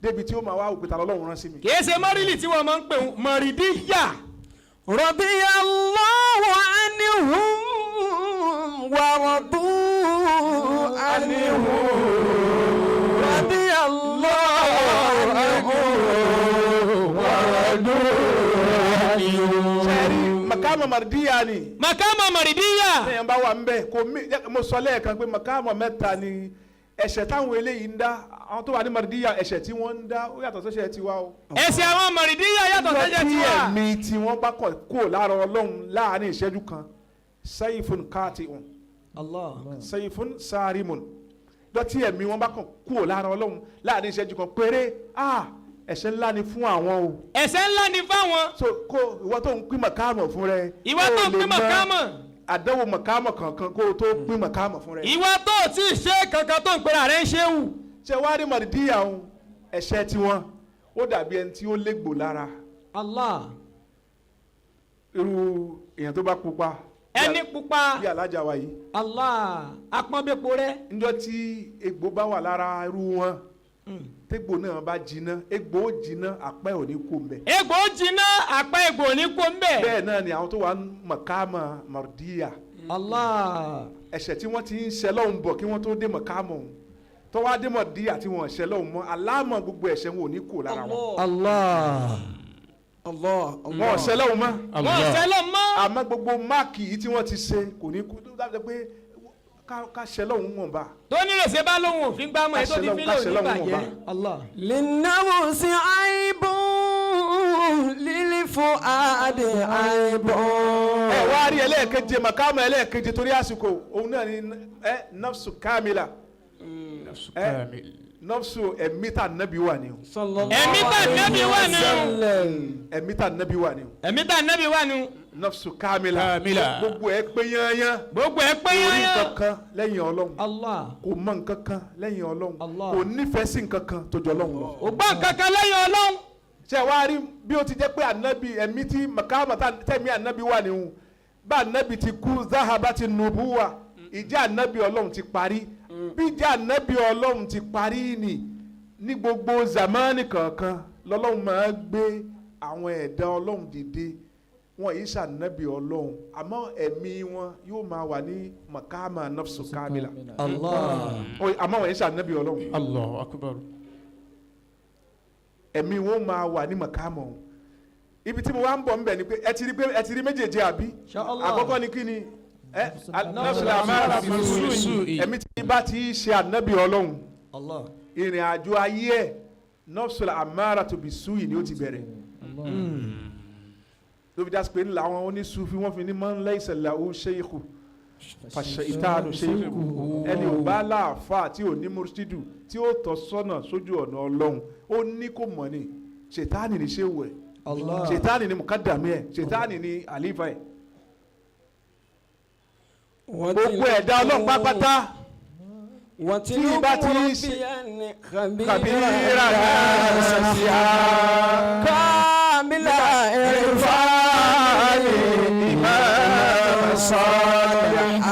débi tí ó máa wá wò pé ta lọ́lọ́run rán sí mi.
kì í ṣe mọ́rílì tí wọ́n máa ń pè mọ̀rídíyà.
radiyallahu anhum wa radu anhum radiyallahu anhum wa radu anhum.
sẹ́ẹ̀rì makama maridiya ni.
makama maridiya.
ẹ̀yàn bá wà ń bẹ̀ kò mo sọ lẹ́ẹ̀kan pé makama mẹ́ta ni ẹ̀ṣẹ̀ táwọn eléyìí ń dá àwọn tó wà ní maridiya ẹ̀ṣẹ̀ tí wọ́n ń dá ó yàtọ̀ sẹ́ṣẹ̀ tiwa o.
ẹ̀ṣẹ̀ àwọn maridiya yàtọ̀ sẹ́ṣẹ̀ tiwa.
tí ẹ̀mí tí wọ́n bá kọ̀ kó lára Ọlọ́run láàrin ìṣẹ́jú kan sayfun qati'un.
Allah.
sayfun sarimun. dọ́tí ẹ̀mí wọ́n bá kọ̀ kó lára Ọlọ́run láàrin ìṣẹ́jú kan péré ẹ̀ṣẹ̀ ńlá ni fún àwọn o.
ẹ̀ṣẹ̀ ńlá ni fáwọn.
so kó ìwọ tó ń pín màkàmọ̀ fún rẹ.
ìwọ tó ń pín màkàmọ̀.
àdánwò màkàmọ̀ kankan kó o tó pín màkàmọ̀ fún rẹ.
ìwọ tó o tí ì ṣe kankan tó ń pera rẹ ń ṣe wù.
ṣé wàá rí mọ̀rìdíyà òun ẹ̀ṣẹ̀ tiwọn ó dàbí ẹni tí ó légbò lára.
Allah.
irú èèyàn tó bá pupa.
ẹni pupa.
bí alájà wa yìí.
Allah. apọ́nbẹ́po rẹ.
níjọ́ tí egbò bá wà lára irú wọn tégbò náà bá jiná egbò ó jiná àpẹ́ ò ní kó mbẹ.
egbò ó jiná àpẹ́ egbò ò ní kó mbẹ.
bẹ́ẹ̀ náà ni àwọn tó wà mọ̀kámọ̀ mọ̀rìdíyà.
Allah.
ẹ̀ṣẹ̀ tí wọ́n ti ń ṣẹ lọ́hùn bọ̀ kí wọ́n tó dé mọ̀kámọ̀ òun tó wá dé mọ̀rìdíyà tí wọ́n ṣẹ lọ́hùn mọ́ aláàmọ̀ gbogbo ẹ̀ṣẹ̀ wọn ò ní kó lára wọn.
Allah. Allah.
wọn ò ṣẹ lọ́hùn mọ́.
wọn ò ṣẹ lọ́hùn mọ́.
àmọ́ gbogbo máàkì yìí tí wọ́n ti ṣe kò ní kó tó dábẹ́ pé ká ṣe lọ́hùn wọn bá.
tó nílò ṣe bá lóhùn òfin gbámọ̀ ẹ̀ tó ti fi lóhùn níbàjẹ́.
Allah.
للنفس عيب للفؤاد عيب.
ẹ wá rí ẹlẹ́ẹ̀keje màkàmù ẹlẹ́ẹ̀keje torí àsìkò òun náà ni nafsu kamila. nafsu ẹ̀mí tá nábì wà ní o.
ẹ̀mí tá nábì wà ní o.
ẹ̀mí tá nábì wà ní o.
ẹ̀mí tá nábì wà ní o.
nafsu kamila. gbogbo ẹ pé yányán.
gbogbo ẹ pé yányán.
kò ní kankan lẹ́yìn Ọlọ́run.
Allah.
kò mọ nǹkankan lẹ́yìn Ọlọ́run.
Allah.
kò nífẹ̀ẹ́ sí nǹkankan tó jọ Ọlọ́run lọ.
ò gbọ́ nǹkankan lẹ́yìn Ọlọ́run.
ṣé wàá rí bí ó ti jẹ́ pé ànábì ẹ̀mí tí màkàmà tẹ̀mí ànábì wà ní o bá ànábì ti kú zahabati nubuwa ìjẹ́ ànábì Ọlọ́run ti parí bí ìjẹ́ ànábì Ọlọ́run ti parí ní gbogbo zamani kankan lọ́lọ́run máa gbé àwọn ẹ̀dá Ọlọ́run dìde wọn yìí ṣànábì Ọlọ́run àmọ́ ẹ̀mí wọn yóò máa wà ní màkàmà nafsu kamila.
Allah.
àmọ́ wọn yìí ṣànábì Ọlọ́run.
Allahu akbar.
ẹ̀mí wọn máa wà ní màkàmà o ibi tí mo wá ń bọ̀ ń bẹ̀ ni pé ẹ ti rí méjèèjì àbí àkọ́kọ́ ni kí ni nafsu amara bisu ẹ̀mí tí bá ti ṣe ànábì Ọlọ́run
Allah.
ìrìn àjò ayé ẹ̀ nafsu amara bisu yìí ni ó ti bẹ̀rẹ̀ ló fi dá sí pé ńlá àwọn oníṣúfì wọ́n fi ní man laysa lahu sheikhu fàṣẹ̀ìtàánù sheikhu ẹni ò bá láàfà tí ò ní mursidu tí ó tọ́ sọ́nà sójú ọ̀nà Ọlọ́run ó ní kó mọ̀ ní ṣètánì ní ṣéwù ẹ̀ ṣètánì ní mùkádàmí ẹ̀ ṣètánì ní àlífà ẹ̀ gbogbo ẹ̀dá Ọlọ́run pápátá tí bá ti ṣe kàbírà ṣàṣìyà
كامل إرفاني إمام صالح.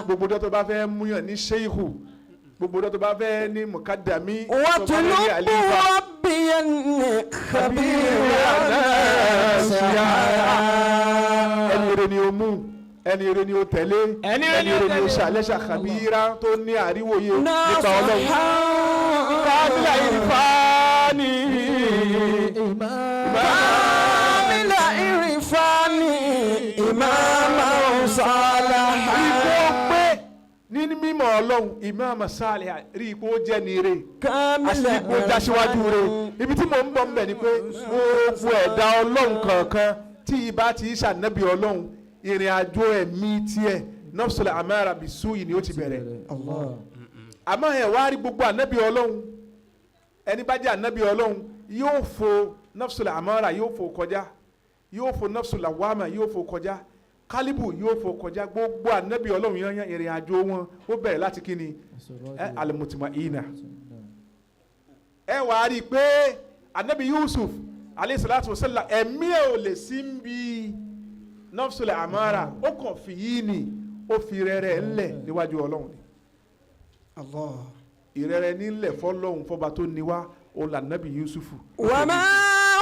gbogbo dọ́ tó bá fẹ́ múyàn ní ṣéhù gbogbo dọ́ tó bá fẹ́ ní mùkádàmí
واطلب ربي خبيرا
ẹni rẹ ni o mú ẹni rẹ ni o tẹ̀lé
ẹni rẹ ni o
ṣàlẹ́ṣà khabira tó ní àríwòye nípa Ọlọ́run kábílà ìrìfáàní
كامل إرفاني إمام صالح.
ipò pé ní mímọ̀ Ọlọ́run ìmáàmù Sálíhà rí ipò jẹ́ ní ire àti ipò jáṣíwájú re ibi tí mo ń bọ̀ ń bẹ̀ ni pé gbogbo ẹ̀dá Ọlọ́run kankan tí ibà ti ṣànábì Ọlọ́run ìrìn àjò ẹ̀mí tiẹ̀ nafsul amara bisu yìí ni ó ti bẹ̀rẹ̀ àmọ́ ẹ̀ wá rí gbogbo ànábì Ọlọ́run ẹni bá jẹ́ ànábì Ọlọ́run yóò fo nafsul amara yóò fo kọjá yóò fo nafsul lawama yóò fo kọjá kálíbù yóò fo kọjá gbogbo ànábì Ọlọ́run yányán ìrìn àjò wọn ó bẹ̀rẹ̀ láti kí ni al-mutma'inna ẹ wà á rí i pé ànábì Yusuf alayhi salatu wa sallam ẹ̀mí ẹ̀ ò lè sí ń bi nafsul amara ó kàn fi yí ni ó fi rẹ̀rẹ̀ ńlẹ̀ níwájú Ọlọ́run ni ìrẹ̀rẹ̀ nílẹ̀ fọlọ́hún fọba tó níwá ó là nàbì Yusufu.
وما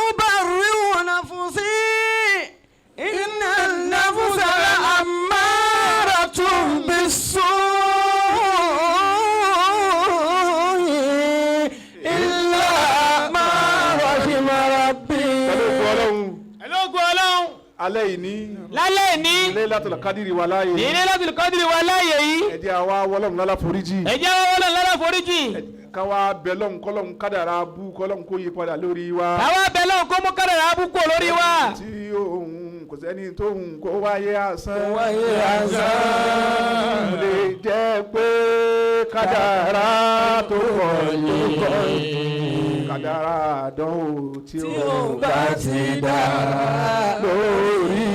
أبرئ نفسي إن النفس لأمارة بالسوء إلا ما رحم ربي.
ẹlógún Ọlọ́run.
alẹ́ yìí ní.
lálẹ́ ní.
Laylatul Qadri wà láàyè.
ní Laylatul Qadri wà láàyè yìí.
ẹ jẹ́ àwa wọlọ́run lálá foríjì.
ẹ jẹ́ àwa wọlọ́run lálá foríjì.
káwa bẹ̀lọ́run kọ́lọ́run kádàrá bú kọ́lọ́run kó yí padà lórí wa.
káwa bẹ̀lọ́run kó mú kádàrá bú kó lórí wa.
tí òun kò sẹ́ni tóun kó wáyé asán.
wáyé asán.
lè jẹ́ pé kádàrá tó kọ̀ yìí kádàrá àdánwò tí ó bá ti dá lórí